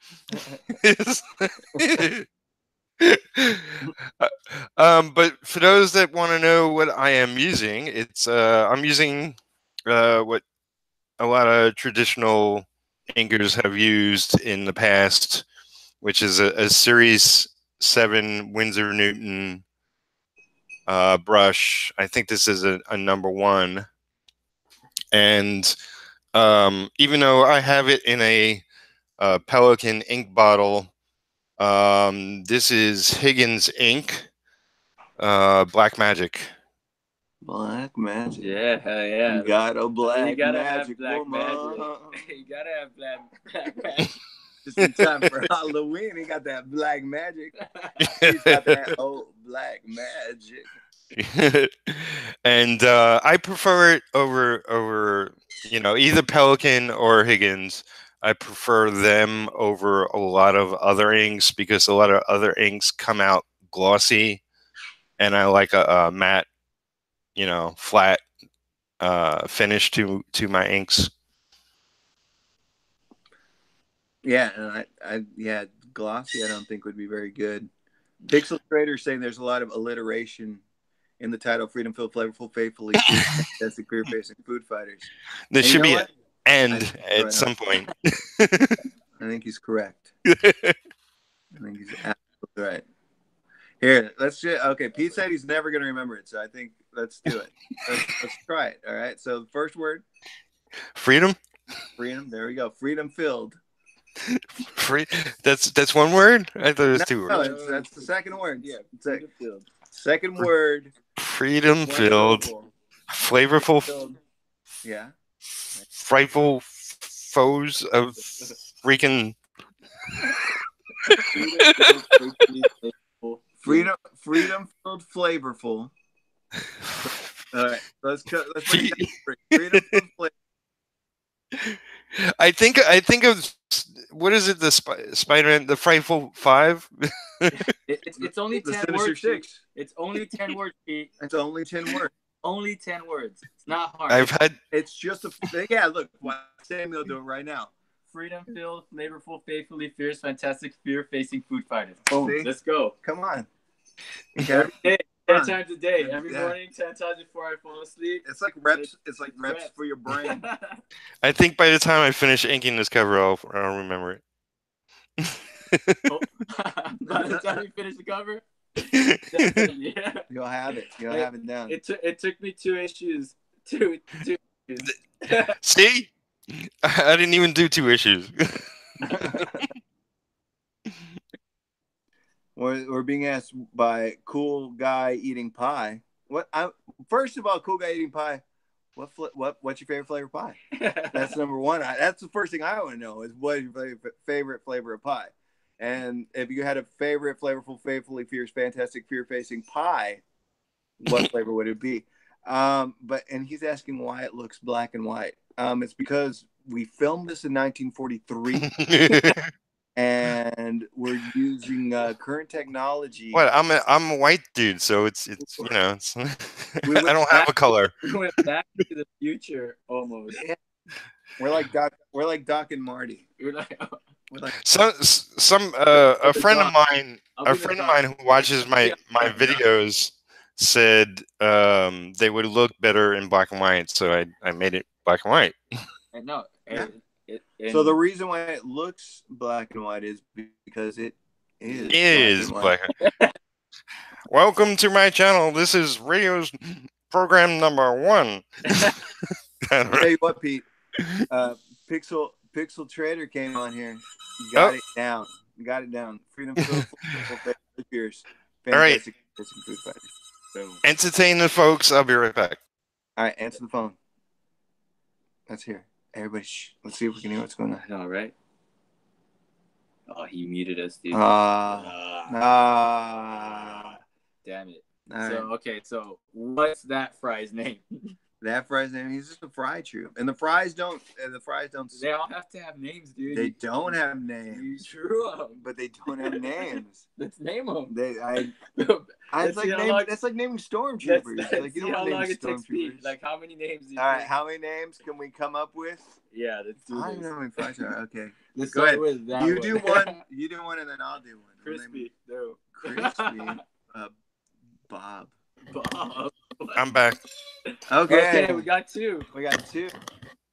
But for those that want to know what I am using, it's I'm using what a lot of traditional inkers have used in the past, which is a Series 7 Winsor Newton brush. I think this is a number 1. And even though I have it in a Pelican ink bottle, this is Higgins ink, Black Magic. Black Magic. Yeah, hell yeah. You got a black magic. Magic. You gotta have black magic. Just in time for Halloween, he got that black magic. He's got that old black magic. And I prefer it over either Pelican or Higgins. I prefer them over a lot of other inks because a lot of other inks come out glossy, and I like a matte, flat finish to my inks. Yeah, and glossy I don't think would be very good. Pixel Trader saying there's a lot of alliteration in the title Freedom Filled, Flavorful, Faithfully, Fantastic, Fear-Facing Food Fighters. There should be an end at some point. I think he's correct. I think he's absolutely right. Here, let's just, okay, Pete said he's never going to remember it, so I think let's do it. Let's try it, all right? So the first word? Freedom? Freedom, there we go. Freedom Filled. That's one word? I thought it was two words. No, that's the second word. Yeah, second word. Freedom Filled. Flavorful. Yeah. Frightful foes of freaking... Freedom Filled, Flavorful. All right, let's bring it down. Freedom Filled, Flavorful. I think of, what is it? The Spider-Man, the Frightful Five. It's only 10 words. 6. It's only 10 words, Pete. It's only 10 words. Only 10 words. It's not hard. It's just a. Yeah, look. Samuel do it right now. Freedom Filled, Flavorful, Faithfully Fierce, Fantastic, Fear-Facing Food Fighters. Boom. Let's go. Come on. 10 times a day, every morning, 10 times before I fall asleep. It's like reps. It's like reps for your brain. I think by the time I finish inking this cover, I'll remember it. By the time you finish the cover, yeah, you'll have it. You'll have it down. It took me 2 issues. Two issues. See, I didn't even do 2 issues. We're being asked by Cool Guy Eating Pie. First of all, Cool Guy Eating Pie. What's your favorite flavor of pie? That's number one. That's the first thing I want to know is what is your favorite flavor of pie? And if you had a favorite flavorful, faithfully fierce, fantastic, fear-facing pie, what flavor would it be? And he's asking why it looks black and white. It's because we filmed this in 1943. And we're using current technology. What? I'm a white dude, so it's you know it's I don't have a color. We went back to the future almost. Yeah. We're like Doc and Marty. We're like a friend of mine who watches my videos said they would look better in black and white, so I made it black and white. And no. So the reason why it looks black and white is because it is black and white. Welcome to my channel. This is radio's program number 1. I'll tell you what, Pete. Pixel Trader came on here. You got it down. You got it down. Freedom Fierce. All right. Food fighters. Entertain the folks. I'll be right back. All right, answer the phone. Let's hear. Everybody, let's see if we can hear what's going on. All right. Oh, he muted us, dude. Damn it. So what's that fry's name? That fry's name, he's just a fry troop. And the fries don't they all have to have names, dude. They don't have names. You drew them. But they don't have names. Let's name them. It's like naming stormtroopers. Like, you don't how name long it takes stormtroopers. Like, how many names? All right, how many names can we come up with? Yeah, let's do this. I don't know how many fries are. Okay. Let's go ahead. With that you do one. You do one, and then I'll do one. Crispy. No. Crispy. Bob. I'm back. Okay, we got 2.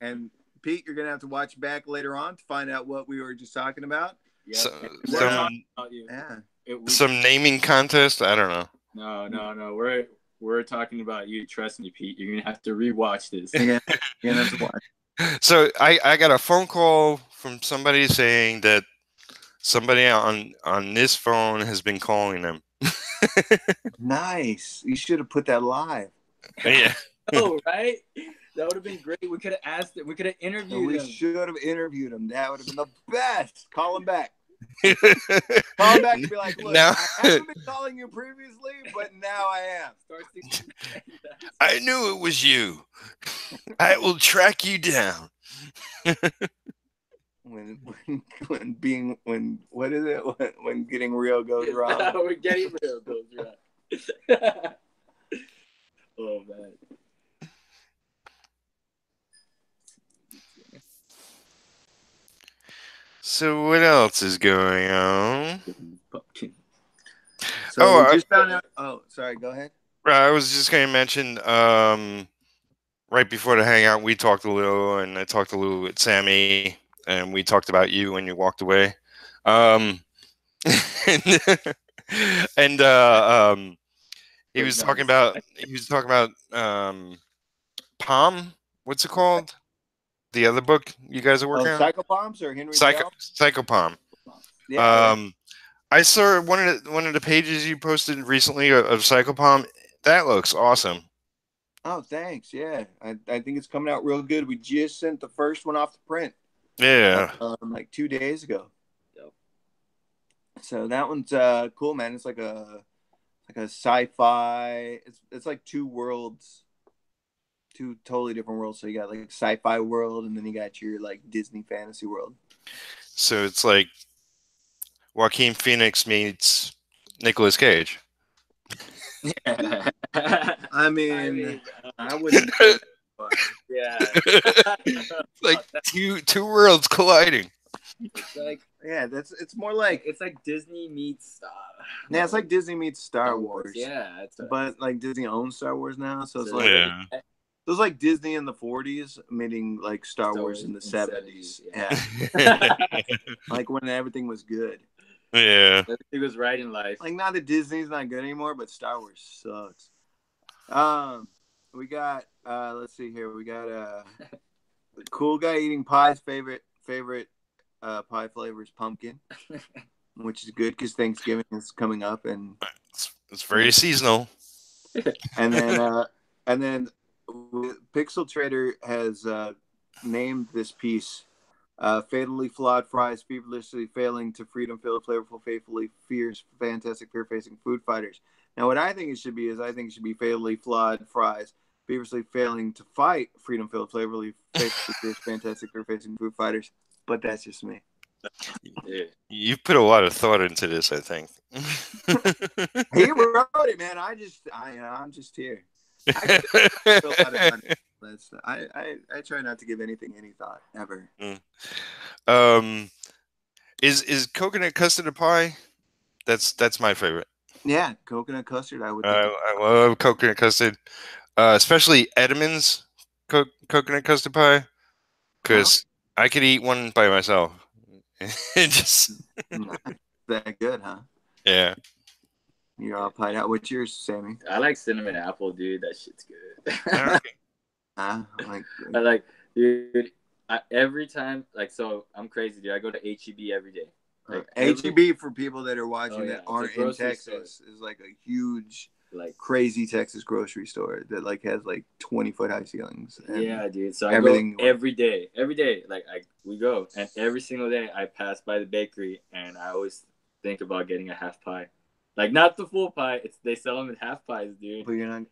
And Pete, you're gonna have to watch back later on to find out what we were just talking about. Yeah. Yeah. Some naming contest. I don't know. No. We're talking about you. Trust me, Pete. You're gonna have to rewatch this. Yeah. You're gonna have to watch. So I got a phone call from somebody saying that somebody on this phone has been calling them. Nice. You should have put that live. Yeah. Oh, right? That would have been great. We could have asked it. We could have interviewed him. We should have interviewed him. That would have been the best. Call him back. Call him back and be like, look, I haven't been calling you previously, but now I am. I knew it was you. I will track you down. When getting real goes wrong. When getting real goes wrong. Oh man. So what else is going on? So we just found out. Oh, sorry. Go ahead. I was just going to mention. Right before the hangout, we talked a little, and I talked a little with Sammy, and we talked about you when you walked away. And he was talking about Palm. What's it called? The other book you guys are working on? Psychopalms or Henry Psychopalm. Yeah. I saw one of the pages you posted recently of Psychopalm. That looks awesome. Oh, thanks. Yeah, I think it's coming out real good. We just sent the first one off the print. Yeah. Like 2 days ago. Yep. So that one's cool, man. It's like a sci-fi. It's like 2 worlds, 2 totally different worlds. So you got like a sci-fi world, and then you got your like Disney fantasy world. So it's like Joaquin Phoenix meets Nicolas Cage. I mean, I wouldn't. Yeah. Like two worlds colliding. It's like Yeah, it's more like it's like Disney meets. Yeah, it's like Disney meets Star Wars. Yeah, but like Disney owns Star Wars now, so it's like Yeah. it was like Disney in the 40s meeting like Star Wars in the 70s. Yeah. Like when everything was good. Yeah. It was right in life. Like not that Disney's not good anymore, but Star Wars sucks. We got let's see here. We got the cool guy eating pie's favorite pie flavor is pumpkin, which is good because Thanksgiving is coming up, and it's very seasonal. And then Pixel Trader has named this piece "Fatally Flawed Fries, Feverishly Failing to Freedom-Filled, Flavorful, Faithfully Fierce, Fantastic, Fear-Facing Food Fighters." Now, what I think it should be is Fatally Flawed Fries, Feverishly Failing to Fight Freedom-Filled, Flavorfully, Faithfully Fierce, Fantastic, Fear-Facing Food Fighters. But that's just me. You've put a lot of thought into this, I think. He wrote it, man. I'm just here. I try not to give anything any thought ever. Is coconut custard a pie? That's my favorite. Yeah, coconut custard. I would. I love coconut custard, especially Edmund's coconut custard pie, because I could eat one by myself. It just that good, huh? Yeah. You're all pied out. What's yours, Sammy? I like cinnamon apple, dude. That shit's good. I like, dude. Every time, like, so I'm crazy, dude. I go to HEB every day. Like HEB, for people that are watching that aren't in Texas, is like a huge, like, crazy Texas grocery store that like has like 20-foot high ceilings. Yeah, dude. So I go every day. Like we go, and every single day I pass by the bakery, and I always think about getting a half pie. Like, not the full pie. They sell them in half pies, dude. But you're not,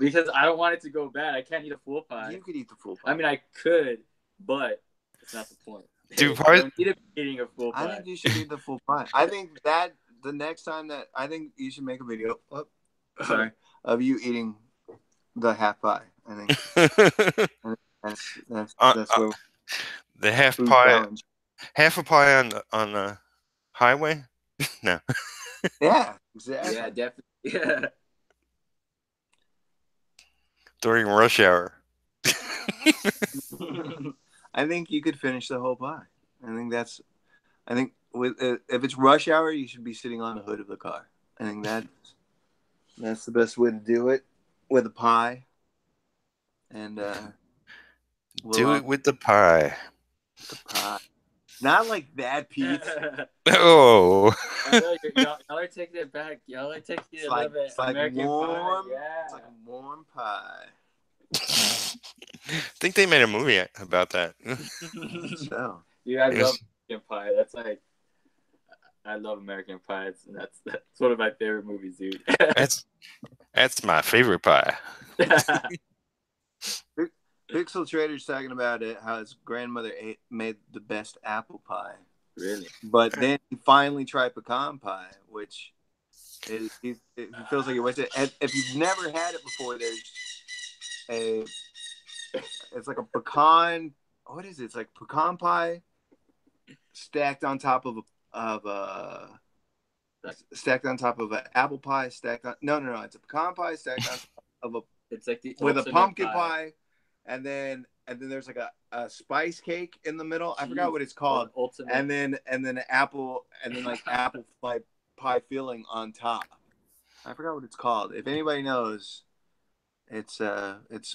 because I don't want it to go bad. I can't eat a full pie. You could eat the full pie. I mean, I could, but it's not the point. Dude, I don't need to be eating a full pie. I think you should eat the full pie. I think that the next time that I think you should make a video. Of you eating the half pie. I think that's where the half pie. Challenge. Half a pie on the highway. No. Yeah, exactly. Yeah, definitely. Yeah. During rush hour. I think you could finish the whole pie. I think if it's rush hour, you should be sitting on the hood of the car. I think that's the best way to do it, with a pie. And do it with the pie. The pie. Not like that, Pete. Oh. Y'all are taking it back. Y'all are taking it a little bit. It's like warm. Yeah. It's like a warm pie. I think they made a movie about that. So. Yeah, I love American Pie. That's like, I love American Pie. That's one of my favorite movies, dude. That's my favorite pie. Pixel Trader's talking about it, how his grandmother made the best apple pie. Really? But then he finally tried pecan pie, which it feels like he wasted. And if you've never had it before, it's like a pecan. What is it? It's like pecan pie stacked on top of an apple pie stacked on. No. It's a pecan pie stacked on top of a. It's like with a pumpkin pie. And then there's like a spice cake in the middle. I forgot what it's called. Ultimate. And then apple pie filling on top. I forgot what it's called. If anybody knows, it's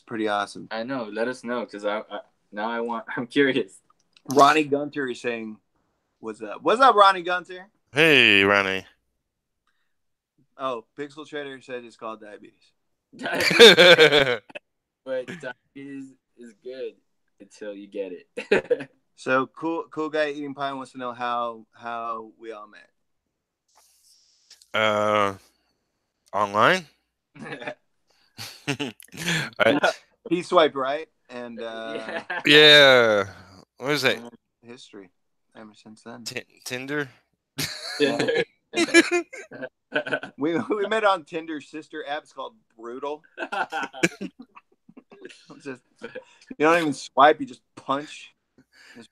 pretty awesome. I know. Let us know, because I'm curious. Ronnie Gunter is saying, "What's up? What's up, Ronnie Gunter?" Hey, Ronnie. Oh, Pixel Trader said it's called diabetes. But diabetes is good until you get it. So cool guy eating pie wants to know how we all met. Online. He swiped right, and yeah. What is that? History ever since then. Tinder. We met on Tinder's sister app. It's called Brutal. You don't even swipe. You just punch the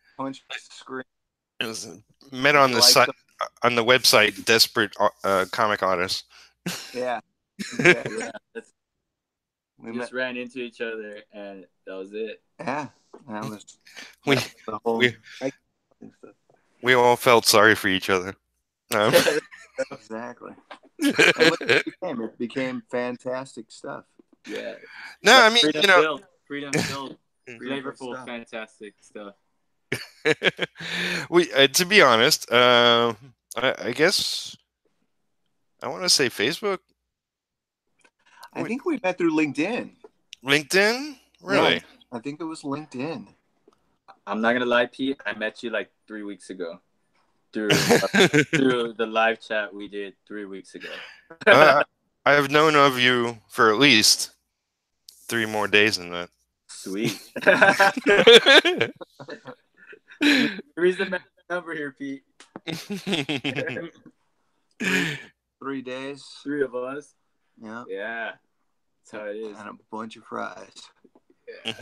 screen. It was met on the site on the website. Desperate comic artists. Yeah. Exactly. Yeah, we just ran into each other, and that was it. Yeah, that was we the whole. We all felt sorry for each other. Exactly. And it became fantastic stuff. Yeah. No, I mean, freedom filled, flavorful, fantastic stuff. To be honest, I guess I want to say Facebook. I think we met through LinkedIn. LinkedIn? Really? Yeah, I think it was LinkedIn. I'm not gonna lie, Pete. I met you like 3 weeks ago through the live chat we did 3 weeks ago. I have known of you for at least 3 more days than that. Sweet. Who's the number here, Pete? 3 days. 3 of us. Yeah. Yeah. That's how it is. And a bunch of fries. Yeah.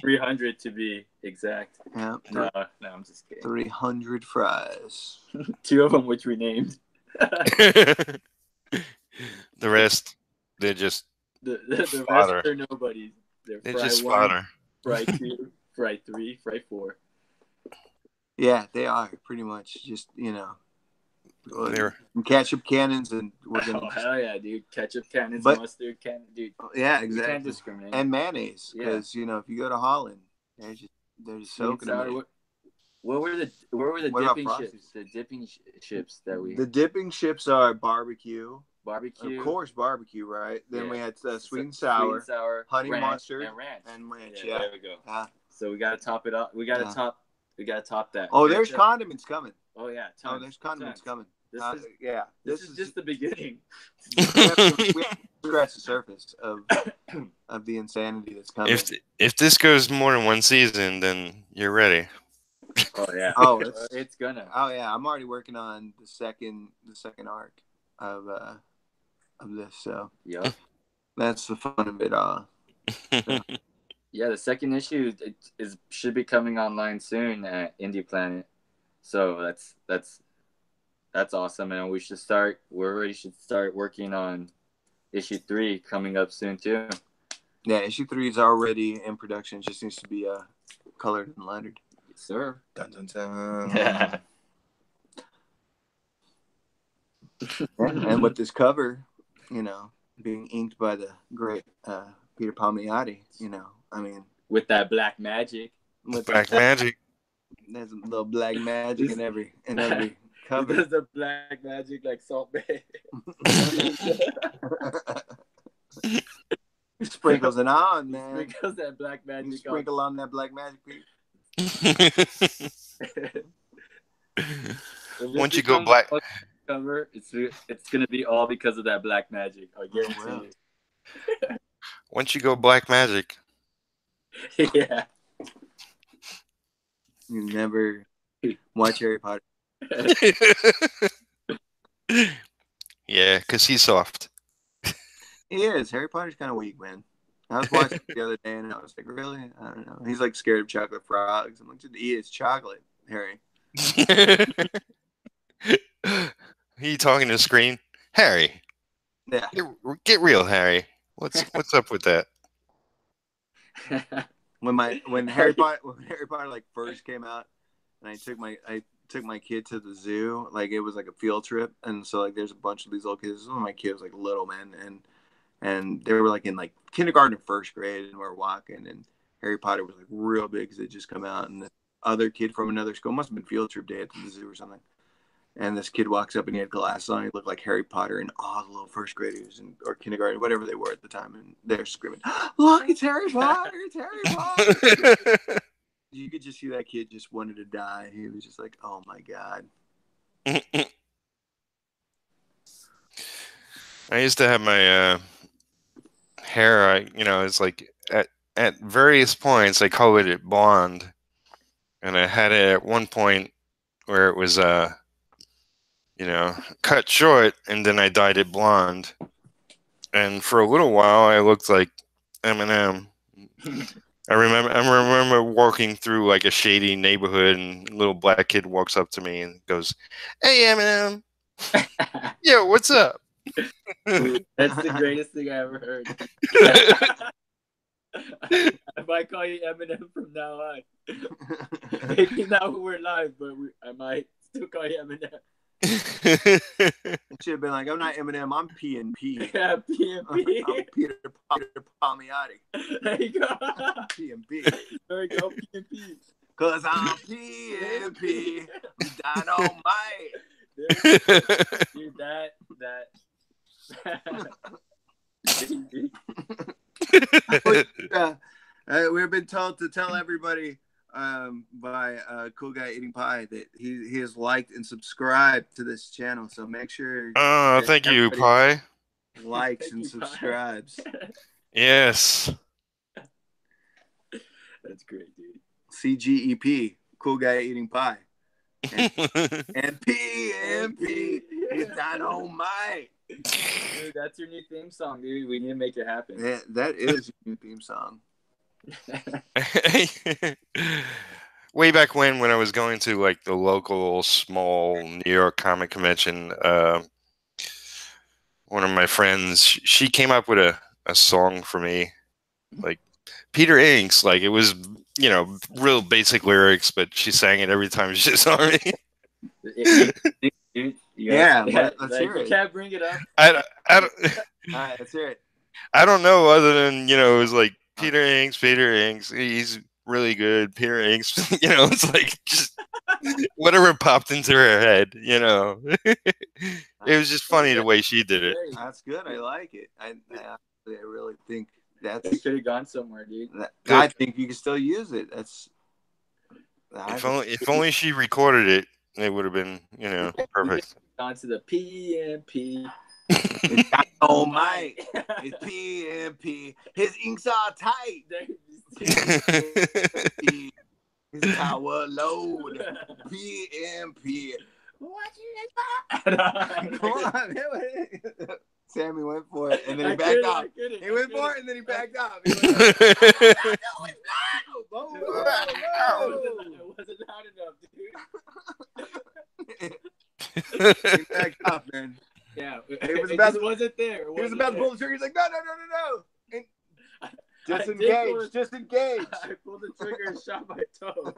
300 to be exact. Yeah. No, I'm just kidding. 300 fries. 2 of them which we named. The rest, they're just the rest are nobodies. They're just fodder. Fry 2, fry 3, fry 4. Yeah, they are pretty much just, they're ketchup cannons, and we're gonna. Oh hell yeah, dude! Ketchup cannons, mustard cannon, dude. Yeah, exactly. You can't discriminate. And mayonnaise, because if you go to Holland, they're just soaking them. What were the dipping chips? The dipping chips that we. The dipping chips are barbecue. Barbecue. Of course, barbecue, right? Then we had sweet and sour, honey mustard, and ranch. Yeah, there we go. So we gotta top it up. We gotta top that. Oh, there's condiments coming. Oh yeah. There's condiments coming. This is just the beginning. We have to scratch the surface of the insanity that's coming. If this goes more than one season, then you're ready. Oh yeah. Oh, it's gonna. Oh yeah, I'm already working on the second arc of this. So yeah, that's the fun of it all. Yeah, the second issue should be coming online soon at Indie Planet. So that's awesome, and we should start working on issue 3 coming up soon too. Yeah, issue 3 is already in production. It just needs to be colored and lettered. Yes, sir. Dun, dun, dun. And with this cover, being inked by the great Peter Palmiotti, I mean, with that black magic. Magic. There's a little black magic in every cover. There's the black magic like Salt Bay. Sprinkles it on, man. Sprinkles that black magic. Sprinkle on that black magic, Pete. Once you go black cover, it's gonna be all because of that black magic. I guarantee it. Once you go black magic. Yeah. You never watch Harry Potter. Yeah, because he's soft. He is. Harry Potter's kind of weak, man. I was watching it the other day, and I was like, really? I don't know. He's like scared of chocolate frogs. I'm like, dude, he is chocolate, Harry. He talking to the screen? Harry. Yeah. Get real, Harry. What's up with that? When Harry Potter like first came out, and I took my kid to the zoo, like it was like a field trip, and so like there's a bunch of these little kids. Some of my kids like little, man, and they were like in like kindergarten or first grade, and we're walking, and Harry Potter was like real big because it just come out, and the other kid from another school, must have been field trip day at the zoo or something. And this kid walks up and he had glasses on. He looked like Harry Potter, and all the little first graders or kindergarten, whatever they were at the time, and they're screaming, "Look, it's Harry Potter! It's Harry Potter!" You could just see that kid just wanted to die. He was just like, "Oh my god." I used to have my hair. It's like at various points I colored it blonde, and I had it at one point where it was cut short, and then I dyed it blonde. And for a little while, I looked like Eminem. I remember walking through like a shady neighborhood, and a little black kid walks up to me and goes, "Hey, Eminem, yo, what's up?" Dude, that's the greatest thing I ever heard. I might call you Eminem from now on. Maybe now we're live, but I might still call you Eminem. It should have been like, I'm not Eminem, I'm P&P. Yeah, P&P. I'm Peter Palmiotti. There you go. P&P. There you go, P&P. Cause I'm P&P. I'm dynamite. Dude, that. We've been told to tell everybody by Cool Guy Eating Pie that he has liked and subscribed to this channel. So make sure. Oh, thank you, Pie. Likes and subscribes. Yes. That's great, dude. CGEP, Cool Guy Eating Pie. And P&P is dynamite. Dude, that's your new theme song, dude. We need to make it happen. Yeah, that is your new theme song. Way back when I was going to like the local small New York comic convention, one of my friends, she came up with a song for me, like Peter Inks. Like it was, real basic lyrics, but she sang it every time she saw me. Dude, let's hear it. You can't bring it up. I don't, All right, let's hear it. I don't know, other than it was like Peter Inks. He's really good. Peter Inks. It's like just whatever popped into her head. It was just funny the way she did it. That's good. I like it. I really think It could have gone somewhere, dude. I think you can still use it. If only she recorded it, it would have been, perfect. On to the P&P. It's dynamite. It's P&P. His inks are tight. His power load. P&P. Come on. Sammy went for it, and then he backed off. He went for it, and then he backed off. He It wasn't loud enough, dude. He backed off, man. Yeah, it just wasn't there. He was about to pull the trigger. He's like, no. Disengage. I pulled the trigger and shot my toe.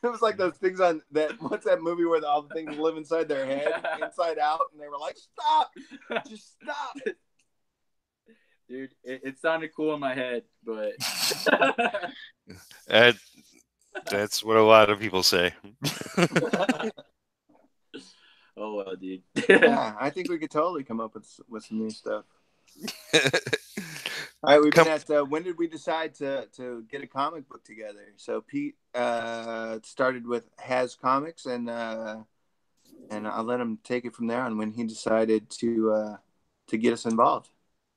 It was like those things on that. What's that movie where all the things live inside their head, inside out, and they were like, "Stop! Just stop!" Dude, it sounded cool in my head, but that's what a lot of people say. Oh well, dude. Yeah, I think we could totally come up with some new stuff. All right, we've been asked, when did we decide to get a comic book together? So Pete started with Has Comics, and I'll let him take it from there on when he decided to get us involved.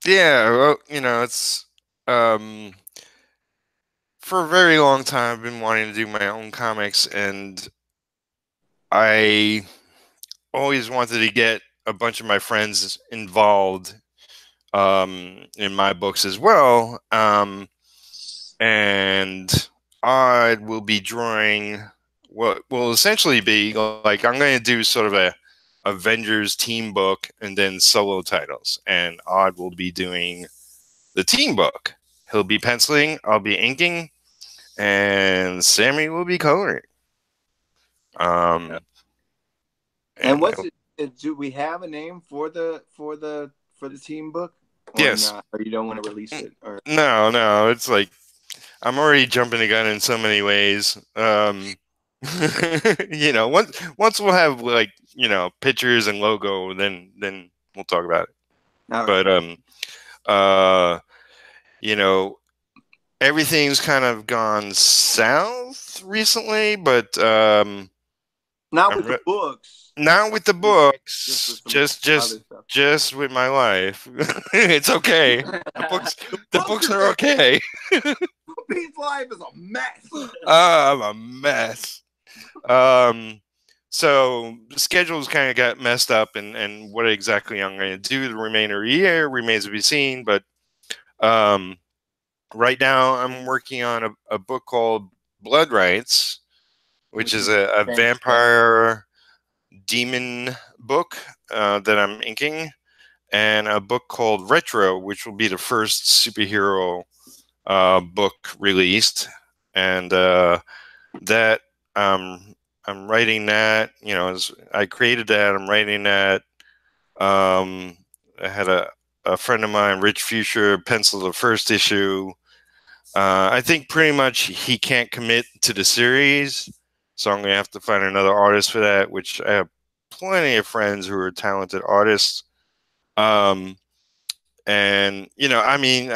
Yeah, well, it's for a very long time I've been wanting to do my own comics, and I always wanted to get a bunch of my friends involved in my books as well. And I will be drawing what will essentially be like, I'm going to do sort of a Avengers team book and then solo titles, and Odd will be doing the team book. He'll be penciling, I'll be inking, and Sammy will be coloring. And what's it? Do we have a name for the team book? Yes. Or you don't want to release it? Or No. It's like I'm already jumping the gun in so many ways. Once we'll have like pictures and logo, then we'll talk about it. Right. But everything's kind of gone south recently, but not with the books. Not with the books, just with my life. It's okay. The books are okay. Pete's life is a mess. I'm a mess. So the schedules kind of got messed up, and what exactly I'm going to do the remainder of the year remains to be seen. But right now I'm working on a book called Blood Rights, which is a vampire demon book that I'm inking, and a book called Retro, which will be the first superhero book released, and that I'm writing that. I created that. I'm writing that. I had a friend of mine, Rich Fuchsia, pencil the first issue. I think pretty much he can't commit to the series, so I'm going to have to find another artist for that, which I have plenty of friends who are talented artists. And, I mean,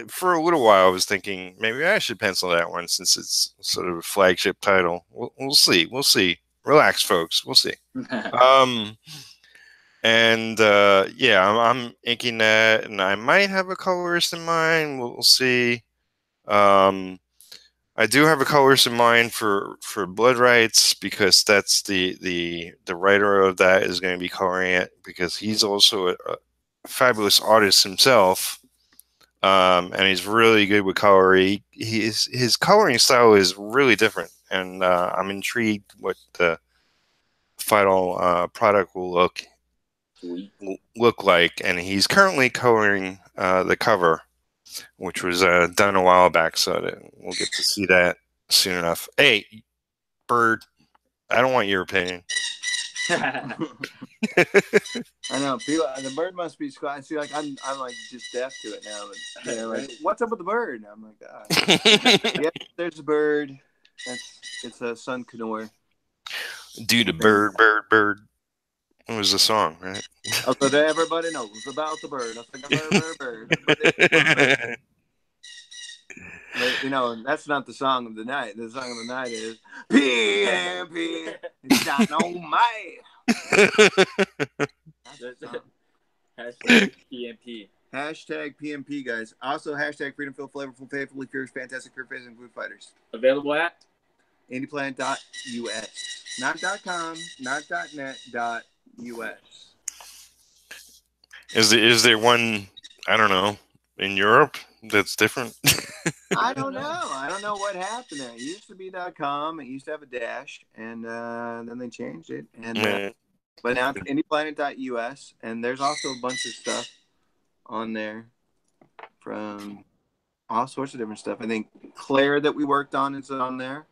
for a little while I was thinking maybe I should pencil that one since it's sort of a flagship title. We'll see. We'll see. Relax, folks. We'll see. And yeah, I'm inking that, and I might have a colorist in mind. We'll see. I do have a colorist in mind for Blood Rights, because that's the writer of that is going to be coloring it, because he's also a fabulous artist himself, and he's really good with color. His coloring style is really different, and I'm intrigued what the final product will look like. And he's currently coloring the cover, which was done a while back, so that we'll get to see that soon enough. Hey, Bird, I don't want your opinion. I know people. The bird must be squat. See, like I'm like just deaf to it now. But they're like, "What's up with the bird?" And I'm like, "Yeah, there's a bird. It's a sun canor." Dude, a bird. It was a song, right? So that everybody knows about the bird. I think a bird. But, that's not the song of the night. The song of the night is PMP. It's dynamite. Hashtag PMP. Hashtag PMP, guys. Also, hashtag Freedom Filled, Flavorful, Faithfully Fierce, Fantastic, Fear Facing Food Fighters. Available at IndiePlanet.us. Not .com, not .net, .us. Is there one, I don't know, in Europe that's different? I don't know. I don't know what happened there. It used to be .com. It used to have a dash, and then they changed it. And but now it's IndiePlanet.us, and there's also a bunch of stuff on there from all sorts of different stuff. I think Claire that we worked on is on there.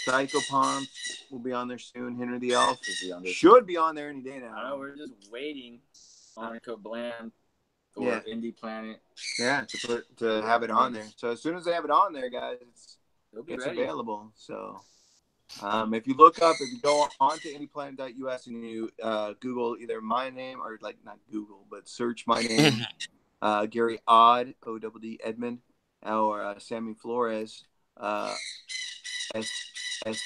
Psychopomp will be on there soon. Henry the Elf should be on there any day now. I know, we're just waiting on Kablam or Indie Planet. Yeah, to have it on there. So as soon as they have it on there, guys, it's available. So if you go onto IndiePlanet.us and you Google either my name or not Google, but search my name, Gary Odd, O-D-D Edmund, or Sammy Flores, S-A-M-M-Y.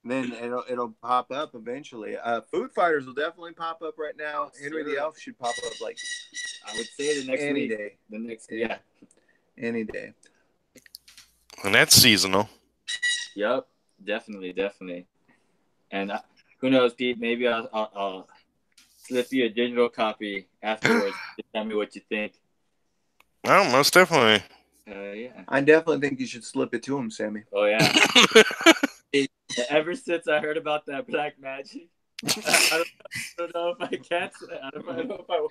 Then it'll pop up eventually. Food Fighters will definitely pop up right now. Henry the Elf should pop up I would say the next any week. day. The next any day. And that's seasonal. Yep, definitely. And who knows, Pete? Maybe I'll slip you a digital copy afterwards to tell me what you think. Oh, most definitely. Yeah. I definitely think you should slip it to him, Sammy. Oh yeah. Ever since I heard about that black magic, I don't know if I can. I don't know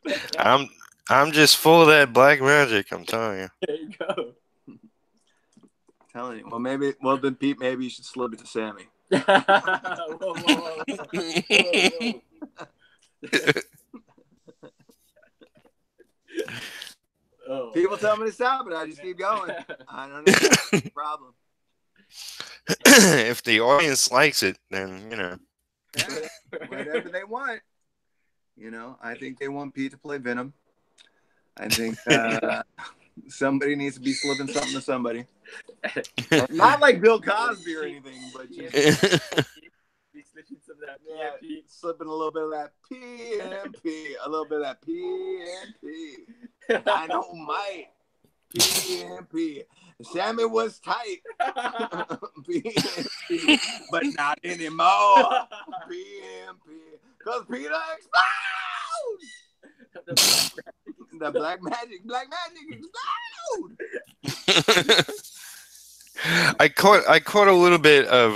if I. I'm just full of that black magic. I'm telling you. There you go. Telling you. Well, then Pete, maybe you should slip it to Sammy. Whoa. Oh. People tell me to stop, but I just keep going. I don't know. Problem. If the audience likes it, then whatever they want. I think they want Pete to play Venom. I think somebody needs to be slipping something to somebody. Not like Bill Cosby or anything, but just slipping a little bit of that PMP, a little bit of that PMP. Dynamite. PMP. Sammy was tight. PMP, but not anymore. PMP. Cause Peter explodes. The black magic explode. I caught a little bit of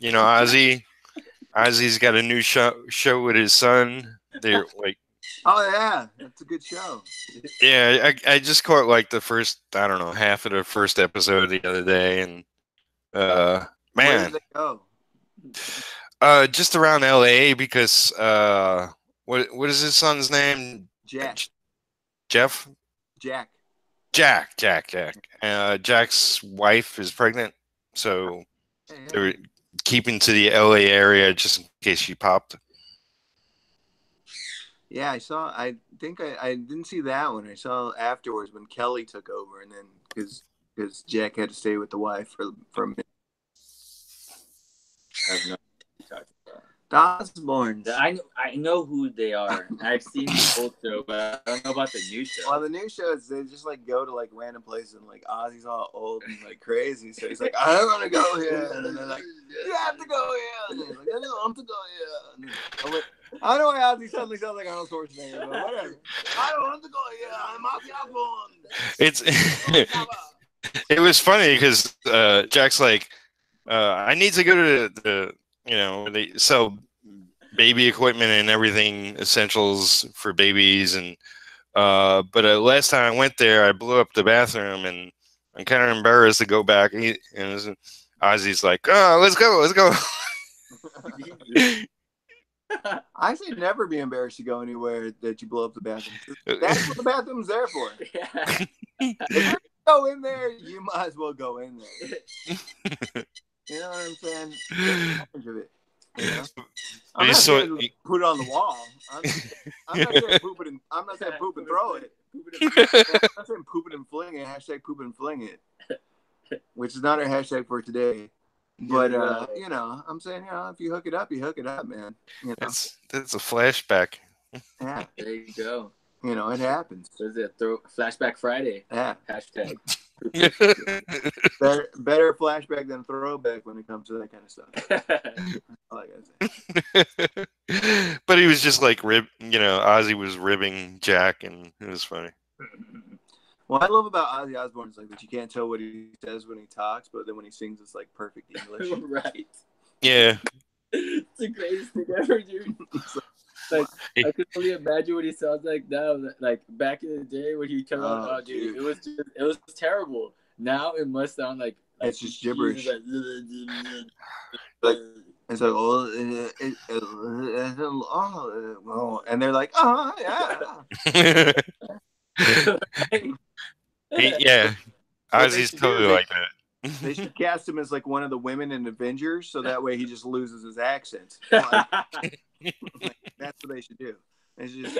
Ozzy. Ozzy's got a new show with his son. They're like, oh yeah, that's a good show. Yeah, I just caught like the first, I don't know, half of the first episode the other day, and Where man, did they go? just around LA because what is his son's name? Jack. Jeff? Jack. Jack. Jack's wife is pregnant, so they were keeping to the LA area just in case she popped. Yeah, I think I didn't see that one. I saw afterwards when Kelly took over, and then because Jack had to stay with the wife for a minute. I have no idea. The Osbournes. I know who they are. I've seen the old show, but I don't know about the new show. Well, the new show is they just like go to like random places, and like Ozzy's all old and like crazy, so he's like, I don't want to go here, and then they're like, you have to go here, and he's like, I don't want to go here. And I'm like, I don't know why Ozzy suddenly sounds like Arnold Schwarzenegger, but whatever. I don't want to go here. I'm Ozzy Osbourne. It was funny because Jack's like, I need to go to the they sell baby equipment and everything, essentials for babies, and but last time I went there, I blew up the bathroom, and I'm kind of embarrassed to go back. And Ozzy's like, oh, let's go. I say never be embarrassed to go anywhere that you blow up the bathroom. That's what the bathroom's there for. Yeah. If you go in there, you might as well go in there. You know what I'm saying? Take of it, you know? I'm not saying put it on the wall. I'm not saying poop it and I'm not saying poop and throw it. I'm not saying poop it and fling it. Hashtag poop and fling it, which is not our hashtag for today. But I'm saying, if you hook it up, man. That's a flashback. Yeah, there you go. It happens. So is it Flashback Friday? Yeah. Hashtag. better flashback than throwback when it comes to that kind of stuff. All I gotta say. But he was just like Ozzy was ribbing Jack, and it was funny. What I love about Ozzy Osbourne is like that you can't tell what he says when he talks, but then when he sings, it's like perfect English. Right. Yeah. It's the greatest thing ever, dude. Like, I could only imagine what he sounds like now. Like back in the day when he came out, oh, dude, it was terrible. Now it must sound like it's just gibberish. Like, it's like, and they're like, oh yeah. Yeah, Ozzy's totally like that. They should cast him as like one of the women in Avengers, so that way he just loses his accent. Like, that's what they should do. They should just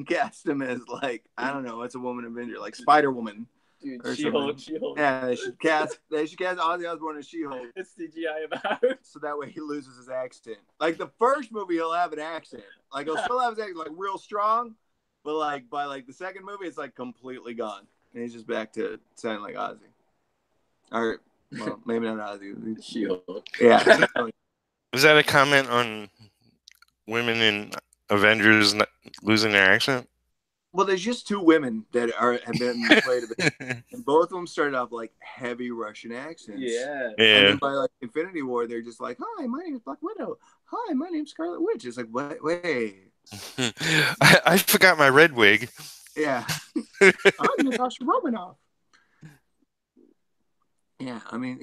cast him as like, I don't know, what's a woman Avenger, like Spider Woman. Dude, She-Hulk. Yeah, they should cast Ozzy Osbourne as She-Hulk. It's CGI about. So that way he loses his accent. Like the first movie, he'll have an accent. Like he'll still have his accent, like real strong, but like by like the second movie, it's like completely gone, and he's just back to sounding like Ozzy. Or well, maybe not Ozzy. She-Hulk. Yeah. Was that a comment on women in Avengers losing their accent? Well, there's just two women that have been played a bit, and both of them started off like heavy Russian accents. Yeah. And then by like Infinity War, they're just like, "Hi, my name is Black Widow. Hi, my name's Scarlet Witch." It's like, wait. I forgot my red wig. Yeah. I'm Natasha Romanoff. Yeah, I mean,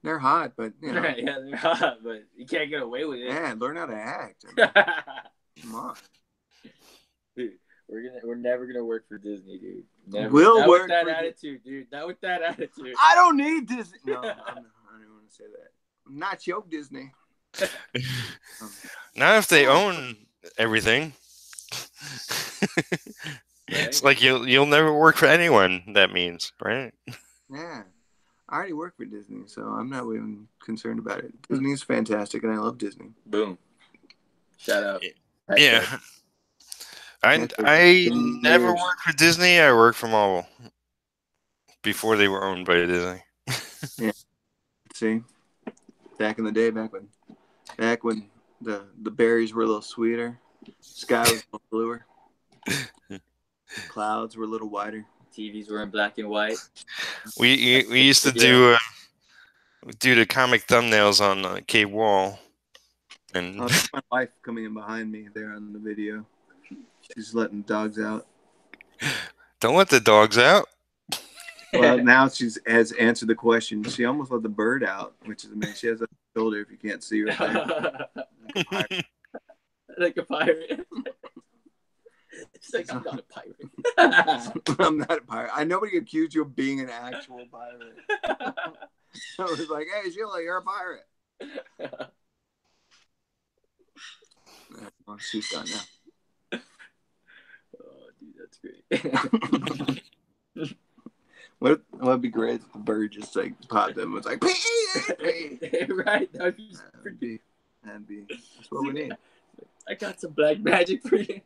they're hot, but Yeah, they're hot, but you can't get away with it. Yeah, learn how to act. I mean, come on. Dude, we're never gonna work for Disney, dude. Never. We'll not work with that for attitude, dude. Not with that attitude. I don't need Disney. No, I don't want to say that. Not your Disney. Not if they own everything. It's like you'll never work for anyone. That means, right? Yeah, I already work for Disney, so I'm not even concerned about it. Disney's fantastic, and I love Disney. Boom! Shout out. Yeah. I never worked for Disney. I worked for Marvel before they were owned by Disney. Yeah. See, back in the day, back when the berries were a little sweeter. Sky was a little bluer. Clouds were a little whiter. TVs were in black and white. We used to do the comic thumbnails on Cave Wall, and that's my wife coming in behind me there on the video. She's letting dogs out. Don't let the dogs out. Well, now she has answered the question. She almost let the bird out, which is amazing. She has a shoulder if you can't see her there. Like a pirate. She's like, I'm not a pirate. I'm not a pirate. Nobody accused you of being an actual pirate. So it was like, hey, Sheila, you're a pirate. Well, she's gone now. Oh, dude, that's great. What'd be great if the bird just like popped up and was like, pee! Right? That'd be, that's what we need. I got some black magic for you.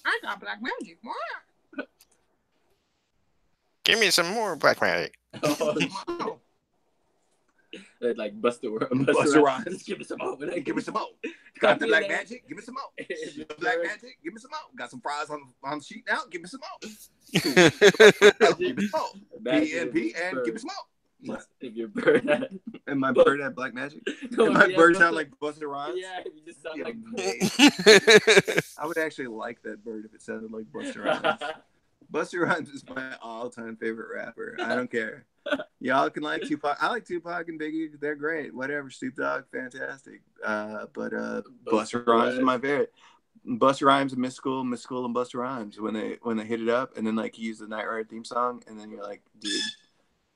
I got black magic. What? Give me some more black magic. Oh, like Buster Rhymes. Give me some more. Give me some more. Got the black magic? Give me some more. Black magic? Give me some more. Got some fries on the sheet now? Give me some more. Give me some more. PNP and give me some more. If your bird had... And my bird had black magic? No, and my bird sound like Buster Rhymes? Yeah, you just sound like... I would actually like that bird if it sounded like Buster Rhymes. Buster Rhymes is my all-time favorite rapper. I don't care. Y'all can like Tupac. I like Tupac and Biggie. They're great. Whatever. Snoop Dogg, fantastic. But Buster Rhymes is my favorite. Buster Rhymes and Mystical and Buster Rhymes when they hit it up, and then like he used the Night Rider theme song, and then you're like, dude,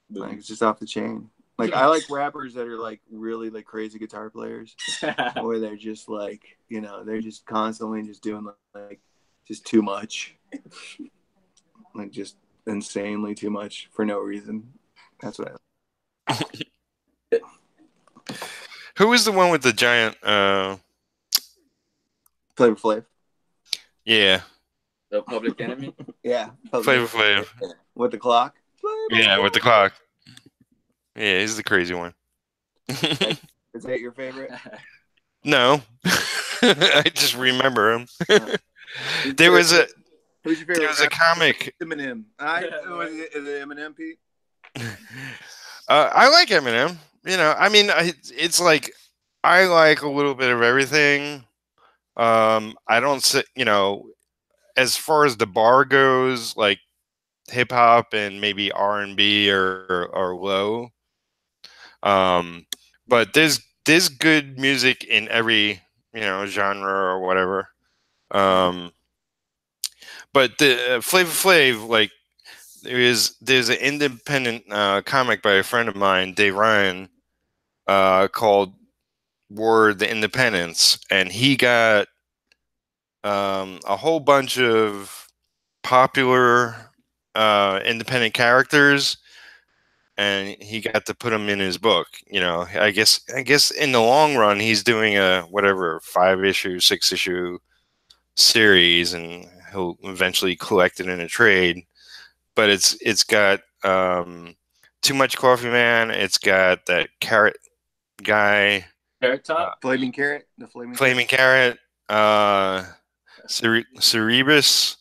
like it's just off the chain. Like I like rappers that are like really like crazy guitar players, or they're just like, you know, they're just constantly just doing like just too much. Like just insanely too much for no reason. That's what I like. Who was the one with the giant Flavor Flav? Yeah. The Public Enemy? Yeah. Flavor Flav. With the clock? Yeah, with the clock. Yeah, he's the crazy one. Is that your favorite? No. I just remember him. There was a Who's your favorite? There was a comic. Eminem. Is it Eminem, Pete? I like Eminem. You know, I mean, it's like I like a little bit of everything. I don't say, you know, as far as the bar goes, like hip hop and maybe R&B are low. But there's good music in every, you know, genre or whatever. But the Flavor Flav, like there's an independent comic by a friend of mine, Dave Ryan, called War of the Independents, and he got a whole bunch of popular independent characters, and he got to put them in his book. You know, I guess in the long run, he's doing a whatever 5-issue, 6-issue series, and he'll eventually collect it in a trade. But it's got Too Much Coffee Man. It's got that carrot guy, Carrot Top, Flaming Carrot, Flaming Carrot, Cerebus,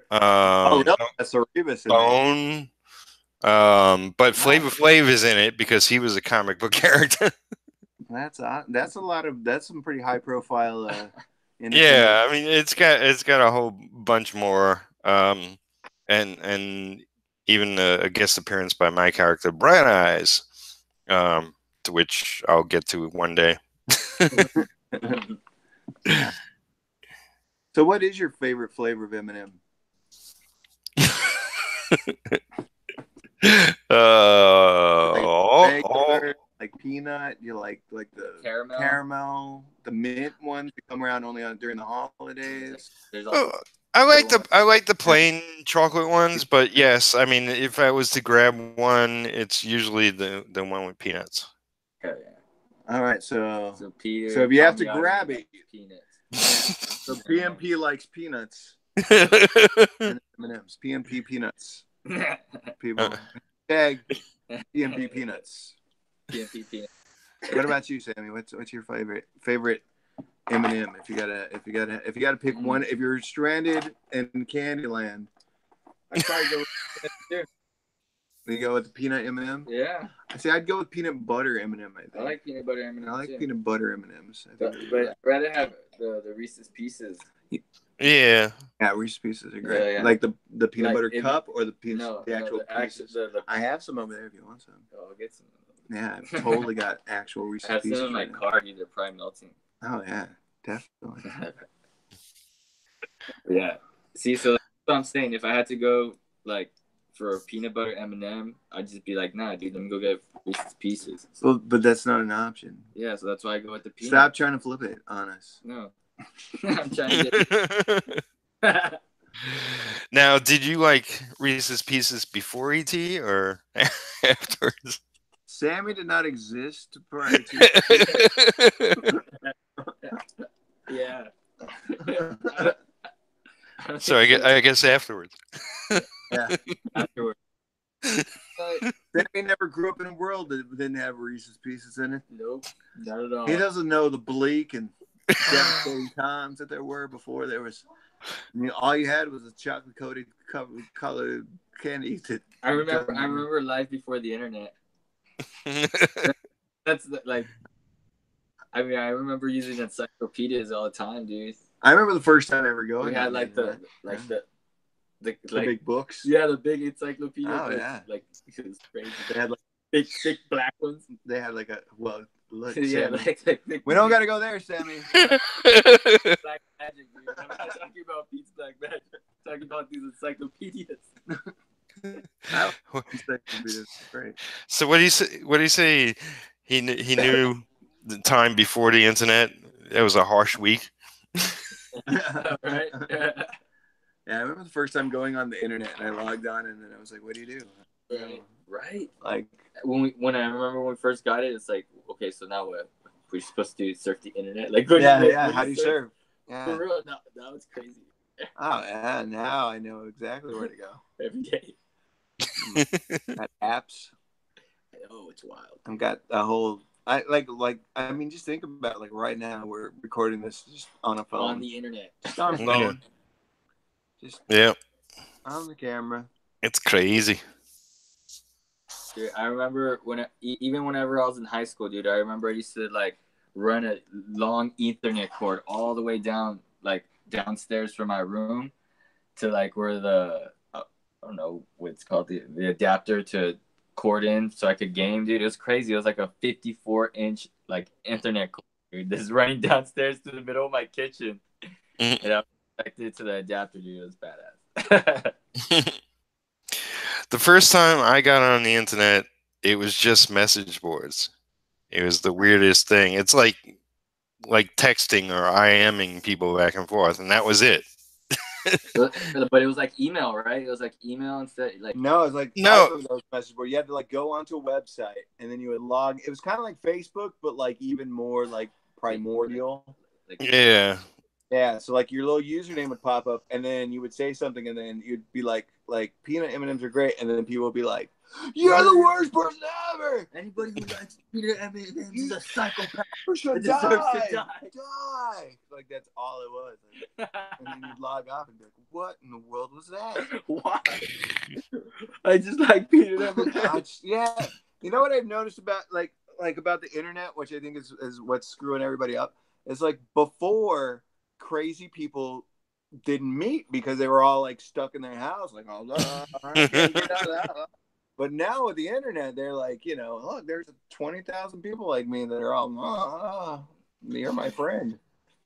that's Cerebus. Bone. But Flavor Flav is in it because he was a comic book character. That's some pretty high profile. Yeah, I mean it's got a whole bunch more. And even a guest appearance by my character, Bright Eyes, to which I'll get to one day. So, what is your favorite flavor of M&M? Like peanut. You like the caramel, the mint ones that come around only during the holidays. I like the plain chocolate ones, but yes, I mean if I was to grab one, it's usually the one with peanuts. Hell yeah. All right, so Peter, if you have to grab it, peanuts. So PMP likes peanuts. And M&Ms. PMP peanuts. People tag PMP peanuts. PMP peanuts. What about you, Sammy? What's your favorite Eminem. If you gotta pick one, if you're stranded in Candyland, I'd probably go with that you go with the peanut M&M. too. Yeah, I say I'd go with peanut butter M&M. I think I like peanut butter M&Ms. I like too. peanut butter M&Ms. I think But I'd rather have the Reese's Pieces. Yeah. yeah, Reese's Pieces are great. Yeah. Like the peanut Like, butter if- cup or the actual the pieces. the I have some over there if you want some. Oh, I'll get some. Yeah, I've totally got actual I Reese's have Pieces some in my right now. car, dude. They're probably melting. Oh yeah, definitely. Yeah. See, so that's what I'm saying. If I had to go like for a peanut butter M&M, I'd just be like, nah, dude, let me go get Reese's Pieces. Well, but that's not an option. Yeah, so that's why I go with the peanut. Stop trying to flip it on us. No. I'm trying to get. Now, did you like Reese's Pieces before ET or afterwards? Sammy did not exist prior to. Yeah. So I guess afterwards. Yeah. Afterwards. Sammy never grew up in a world that didn't have Reese's Pieces in it. Nope, not at all. He doesn't know the bleak and devastating times that there were before there was. All you had was a chocolate coated colored candy. I remember life before the internet. That's like. I mean, I remember using encyclopedias all the time, dude. I remember the first time I ever going. We had the big books. Yeah, the big encyclopedia. Oh books. yeah, Like it was crazy. they had like big, thick black ones. they had like a look. Yeah, Sammy. like We don't got to go there, Sammy. Black magic, dude. I'm not talking about Pete's Black Magic. I'm talking about these encyclopedias. Great. So what do you say? What do you say? He knew the time before the internet. It was a harsh week. Right? Yeah, I remember the first time going on the internet and I logged on and then I was like, "What do you do?" Right. Like when I remember when we first got it, it's like, okay, so now what? We're supposed to do surf the internet? Like, yeah. How do you surf? For Yeah. real? No, that was crazy. Oh yeah. Now I know exactly where to go. Every day. Got apps. Oh, it's wild. I've got a whole. I mean, just think about like right now we're recording this just on a phone. On the internet. Just on a phone. Just on the camera. It's crazy. Dude, I remember even whenever I was in high school, dude, I remember I used to like run a long Ethernet cord all the way down, like downstairs from my room to like where the I don't know what it's called, the adapter to cord in so I could game, dude. It was crazy. It was like a 54-inch like Ethernet cord, dude. This is running downstairs to the middle of my kitchen, and I was connected to the adapter, dude. It was badass. The first time I got on the internet, it was just message boards. It was the weirdest thing. It's like texting or IMing people back and forth, and that was it. But it was like email, right? It was like email instead. Like No, it was like those message boards. You had to like go onto a website and then you would log. It was kind of like Facebook, but like even more like primordial. Yeah. Yeah, so like your little username would pop up, and then you would say something, and then you'd be like peanut M&Ms are great, and then people would be like, "You're the worst person ever. Anybody who likes peanut M&Ms is a psychopath. Should Deserves to die." Like that's all it was. Like, and then you'd log off and be like, "What in the world was that?" Why? I just like peanut M&Ms. Yeah, you know what I've noticed about like about the internet, which I think is what's screwing everybody up. Is like before. Crazy people didn't meet because they were all like stuck in their house, like, oh, but now with the internet, they're like, look, there's 20,000 people like me that are all, you're my friend.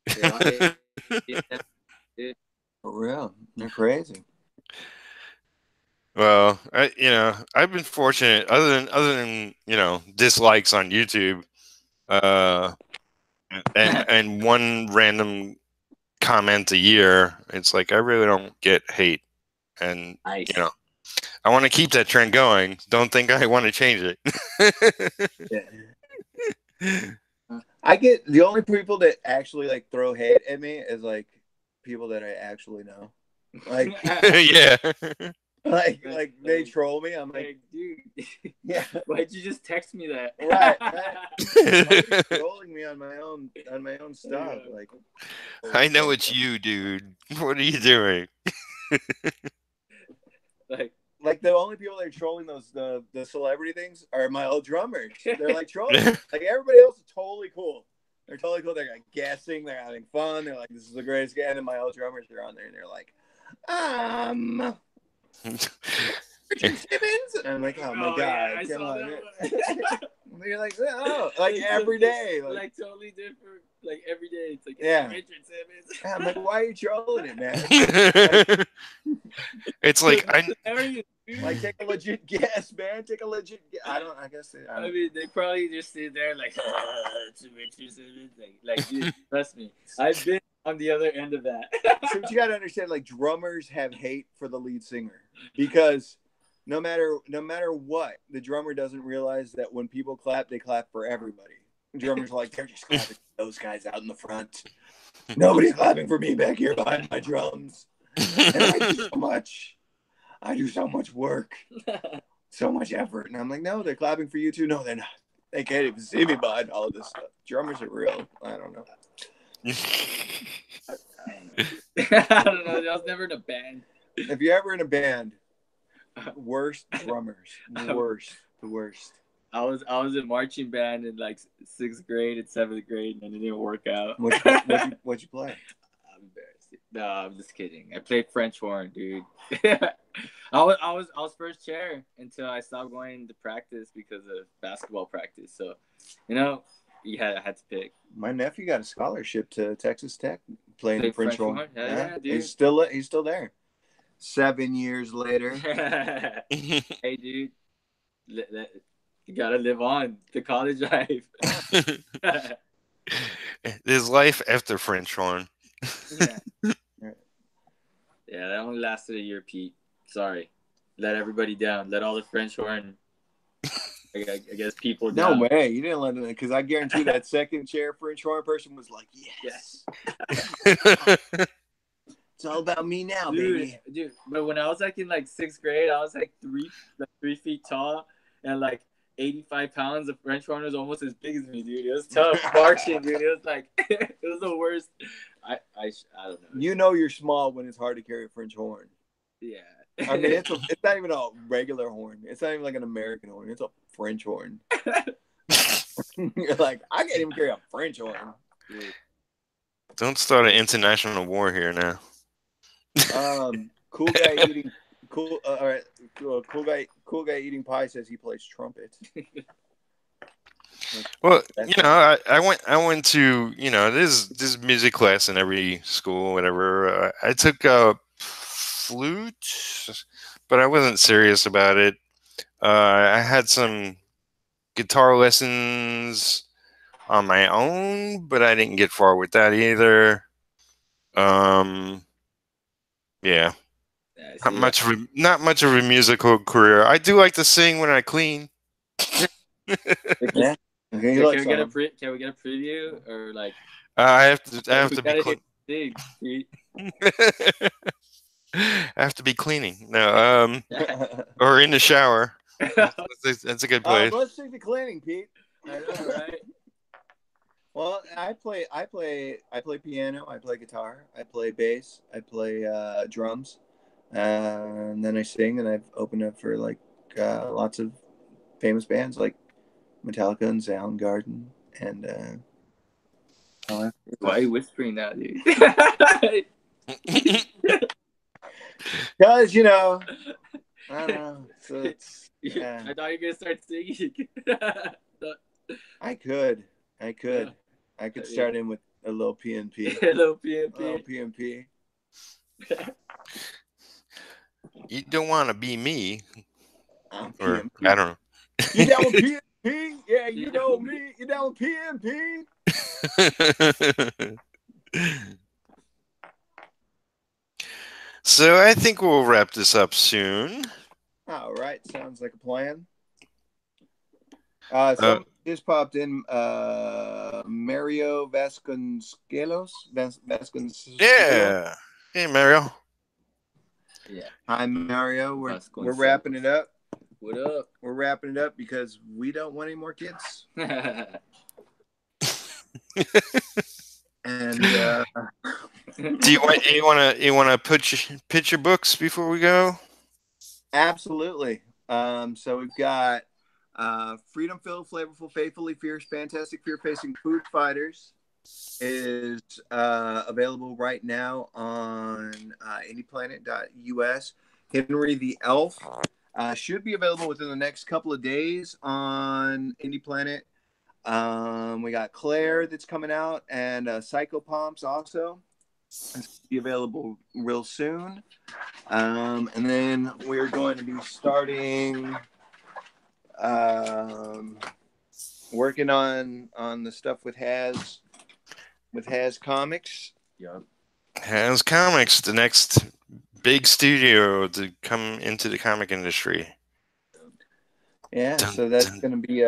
For real, they're crazy. Well, I've been fortunate. Other than dislikes on YouTube, and one random comment a year, it's like I really don't get hate, and nice. I want to keep that trend going. Don't think I want to change it. I get the only people that actually like throw hate at me is like people that I actually know, like yeah. Like they troll me. I'm like, Like, dude, yeah, why'd you just text me that? right. Why are you trolling me on my own stuff? Yeah. Like, I know it's you, dude. What are you doing? like the only people that are trolling the celebrity things are my old drummers. They're like trolling. Like everybody else is totally cool. They're totally cool. They're like guessing. They're having fun. They're like, this is the greatest guy. And my old drummers are on there, and they're like, Richard Simmons. And I'm like, oh my god, come on. You're like, oh, like every day, like totally different. Like every day, it's like Richard Simmons. I'm like, why are you trolling it, man? It's like like take a legit guess, man. Take a legit guess. I guess. I mean, they probably just sit there like, it's Richard Simmons. Like, dude, trust me, I've been on the other end of that. So you gotta understand, like drummers have hate for the lead singer because no matter what, the drummer doesn't realize that when people clap, they clap for everybody. Drummers are like, they're just clapping for those guys out in the front. Nobody's clapping for me back here behind my drums. And I do so much work, so much effort. And I'm like, no, they're clapping for you too. No, they're not. They can't even see me behind all of this stuff. Drummers are real. I don't know. I don't know. I was never in a band. If you're ever in a band, worst drummers. The worst. I was in marching band in like 6th grade and 7th grade, and it didn't work out. What'd you play? I'm embarrassed. No, I'm just kidding. I played French horn, dude. I was first chair until I stopped going to practice because of basketball practice. So, I had to pick. My nephew got a scholarship to Texas Tech playing French horn. Yeah, dude. He's still there. 7 years later. Hey, dude. You gotta live on the college life. There's life after French horn. Yeah, that only lasted a year, Pete. Sorry. Let everybody down. Let all the French horn, I guess, people down. No way. You didn't let them, because I guarantee that second chair French horn person was like, yes. It's all about me now, baby. Dude, but when I was like in like 6th grade, I was like 3 feet tall and like 85 pounds. The French horn was almost as big as me, dude. It was tough marching, dude. It was like, it was the worst. I don't know. You know you're small when it's hard to carry a French horn. Yeah. I mean, it's not even a regular horn. It's not even like an American horn. It's a French horn. You're like, I can't even carry a French horn. Dude. Don't start an international war here now. Cool guy eating all right. Cool guy eating pie says he plays trumpet. Well, I went to there's music class in every school, whatever. I took flute, but I wasn't serious about it. I had some guitar lessons on my own, but I didn't get far with that either. Yeah. Not much of a musical career. I do like to sing when I clean. Yeah. Okay, can we get a preview or like? I have to be clean. I have to be cleaning. No, or in the shower. That's a good place. Let's take the cleaning, Pete. I know, right? Well, I play piano, I play guitar, I play bass, I play drums, and then I sing, and I've opened up for like lots of famous bands like Metallica and Soundgarden, and why are you whispering now, dude? Because I don't know. So it's, yeah. I thought you were gonna start singing. I could start in with a little PNP. A little PNP. You don't want to be me. Or I don't know. You down with PNP? Yeah, you know me. You down with PNP? So I think we'll wrap this up soon. All right, sounds like a plan. Someone just popped in. Mario Vasconcelos. Yeah. Hey, Mario. Yeah. Hi, Mario. We're Us going wrapping it up. What up? We're wrapping it up because we don't want any more kids. And Do you want to pitch your books before we go? absolutely. So we've got Freedom Filled, Flavorful, Faithfully Fierce, Fantastic Fear Facing Food Fighters is available right now on indieplanet.us. Henry the Elf should be available within the next couple of days on Indie Planet. We got Claire that's coming out, and Psycho Pomps also. It's going to be available real soon. And then we're going to be starting working on the stuff with Has Comics. Yep. Has Comics, the next big studio to come into the comic industry. Yeah, so that's going to be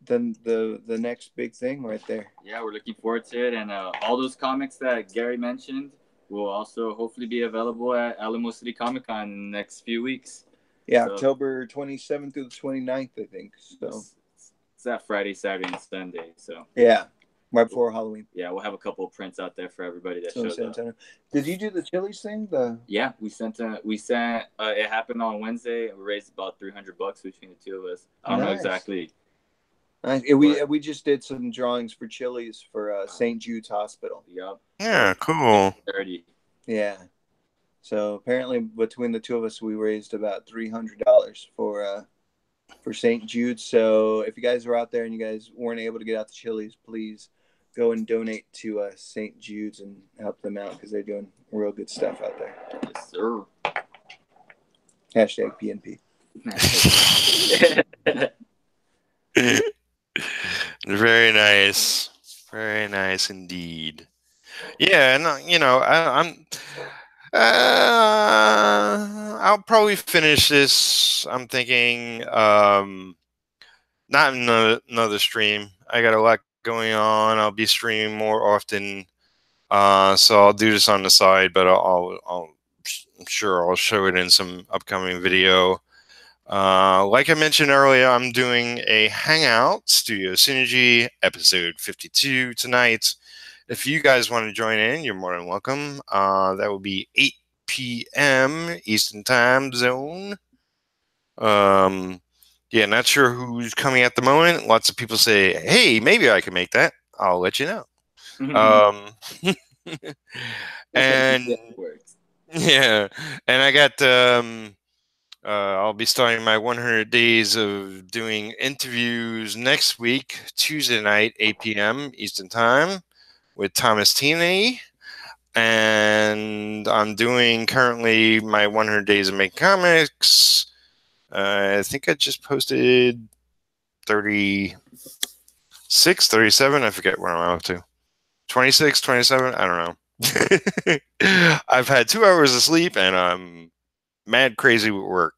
the next big thing right there. Yeah, we're looking forward to it, and all those comics that Gary mentioned will also hopefully be available at Alamo City Comic Con in the next few weeks. Yeah, so, October 27th through the 29th, I think. So it's that Friday, Saturday, and Sunday. So yeah, right before Halloween. Yeah, we'll have a couple of prints out there for everybody that shows up. Did you do the Chili's thing? Yeah, we sent. It happened on Wednesday. We raised about $300 between the two of us. I don't know exactly. Nice. We just did some drawings for Chili's for St. Jude's Hospital. Yep. Yeah, cool. 30. Yeah. So apparently, between the two of us, we raised about $300 for St. Jude's. So if you guys are out there and you guys weren't able to get out to Chili's, please go and donate to St. Jude's and help them out because they're doing real good stuff out there. Yes, sir. Hashtag PNP. Very nice. Very nice indeed. Yeah, and I'll probably finish this. I'm thinking, not in another stream. I got a lot going on. I'll be streaming more often, so I'll do this on the side. But I'm sure I'll show it in some upcoming video. Like I mentioned earlier, I'm doing a Hangout Studio Synergy episode 52 tonight. If you guys want to join in, you're more than welcome. That will be 8 p.m. Eastern Time Zone. Yeah, not sure who's coming at the moment. Lots of people say, hey, maybe I can make that. I'll let you know. And yeah, and I got I'll be starting my 100 days of doing interviews next week, Tuesday night, 8 p.m. Eastern Time, with Thomas Tini. And I'm doing currently my 100 days of making comics. I think I just posted 36, 37. I forget where I'm up to. 26, 27. I don't know. I've had 2 hours of sleep and I'm mad crazy with work.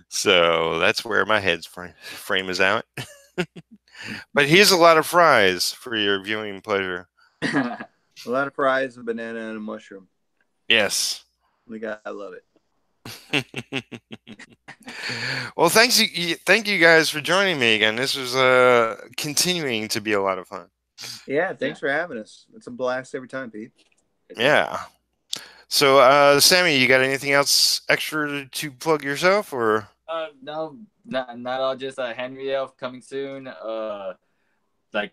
So that's where my head's frame is out. But here's a lot of fries for your viewing pleasure. A lot of fries, a banana, and a mushroom. Yes. I love it. Well, thank you guys for joining me again. This was continuing to be a lot of fun. Yeah, thanks for having us. It's a blast every time, Pete. Yeah. So, Sammy, you got anything else extra to plug yourself, or? No, not all. Just Henry Elf coming soon. Like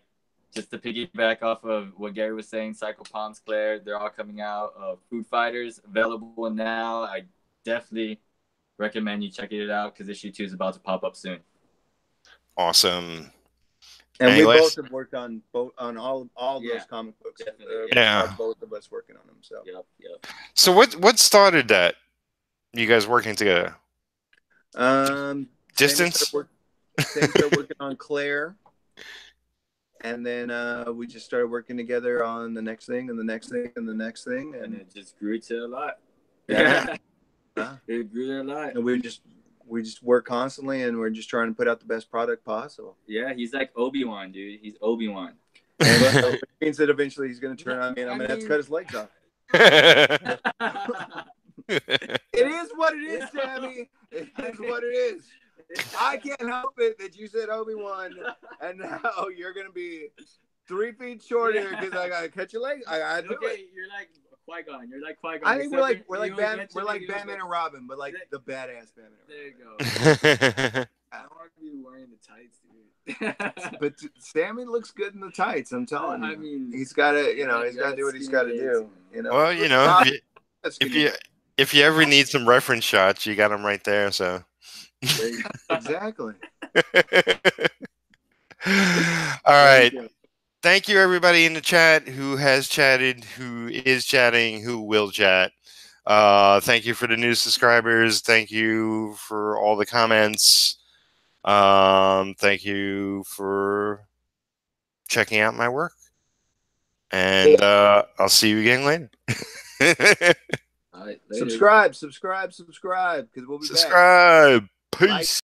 just to piggyback off of what Gary was saying, Psycho Palms, Claire, they're all coming out. Food Fighters available now. I definitely recommend you checking it out because issue 2 is about to pop up soon. Awesome. And we both have worked on all those comic books. Yeah, both of us working on them. So yep. So what started that? You guys working together? Distance. Sam started working on Claire, and then we just started working together on the next thing, and the next thing, and the next thing, and it just grew to a lot. Yeah, it grew to a lot. And we just work constantly, and we're just trying to put out the best product possible. Yeah, he's like Obi-Wan, dude. He's Obi-Wan. And it means that eventually he's going to turn on me, and I'm going to have to cut his legs off. It is what it is, Sammy. It is what it is. I can't help it that you said Obi-Wan, and now you're gonna be 3 feet shorter because I gotta catch your legs. I gotta do it. You're like Qui-Gon. You're like Qui-Gon. I think we're like Batman and Robin, but like the badass Batman. There you go. I don't want to be wearing the tights, dude. But Sammy looks good in the tights. I'm telling you. I mean, he's got to, he's got to do what he's got to do. Well, if you ever need some reference shots, you got them right there. So. Exactly. All right. Thank you, everybody in the chat who has chatted, who is chatting, who will chat. Thank you for the new subscribers. Thank you for all the comments. Thank you for checking out my work. And I'll see you again later. All right, later. Subscribe, because we'll be back. Subscribe. Peace.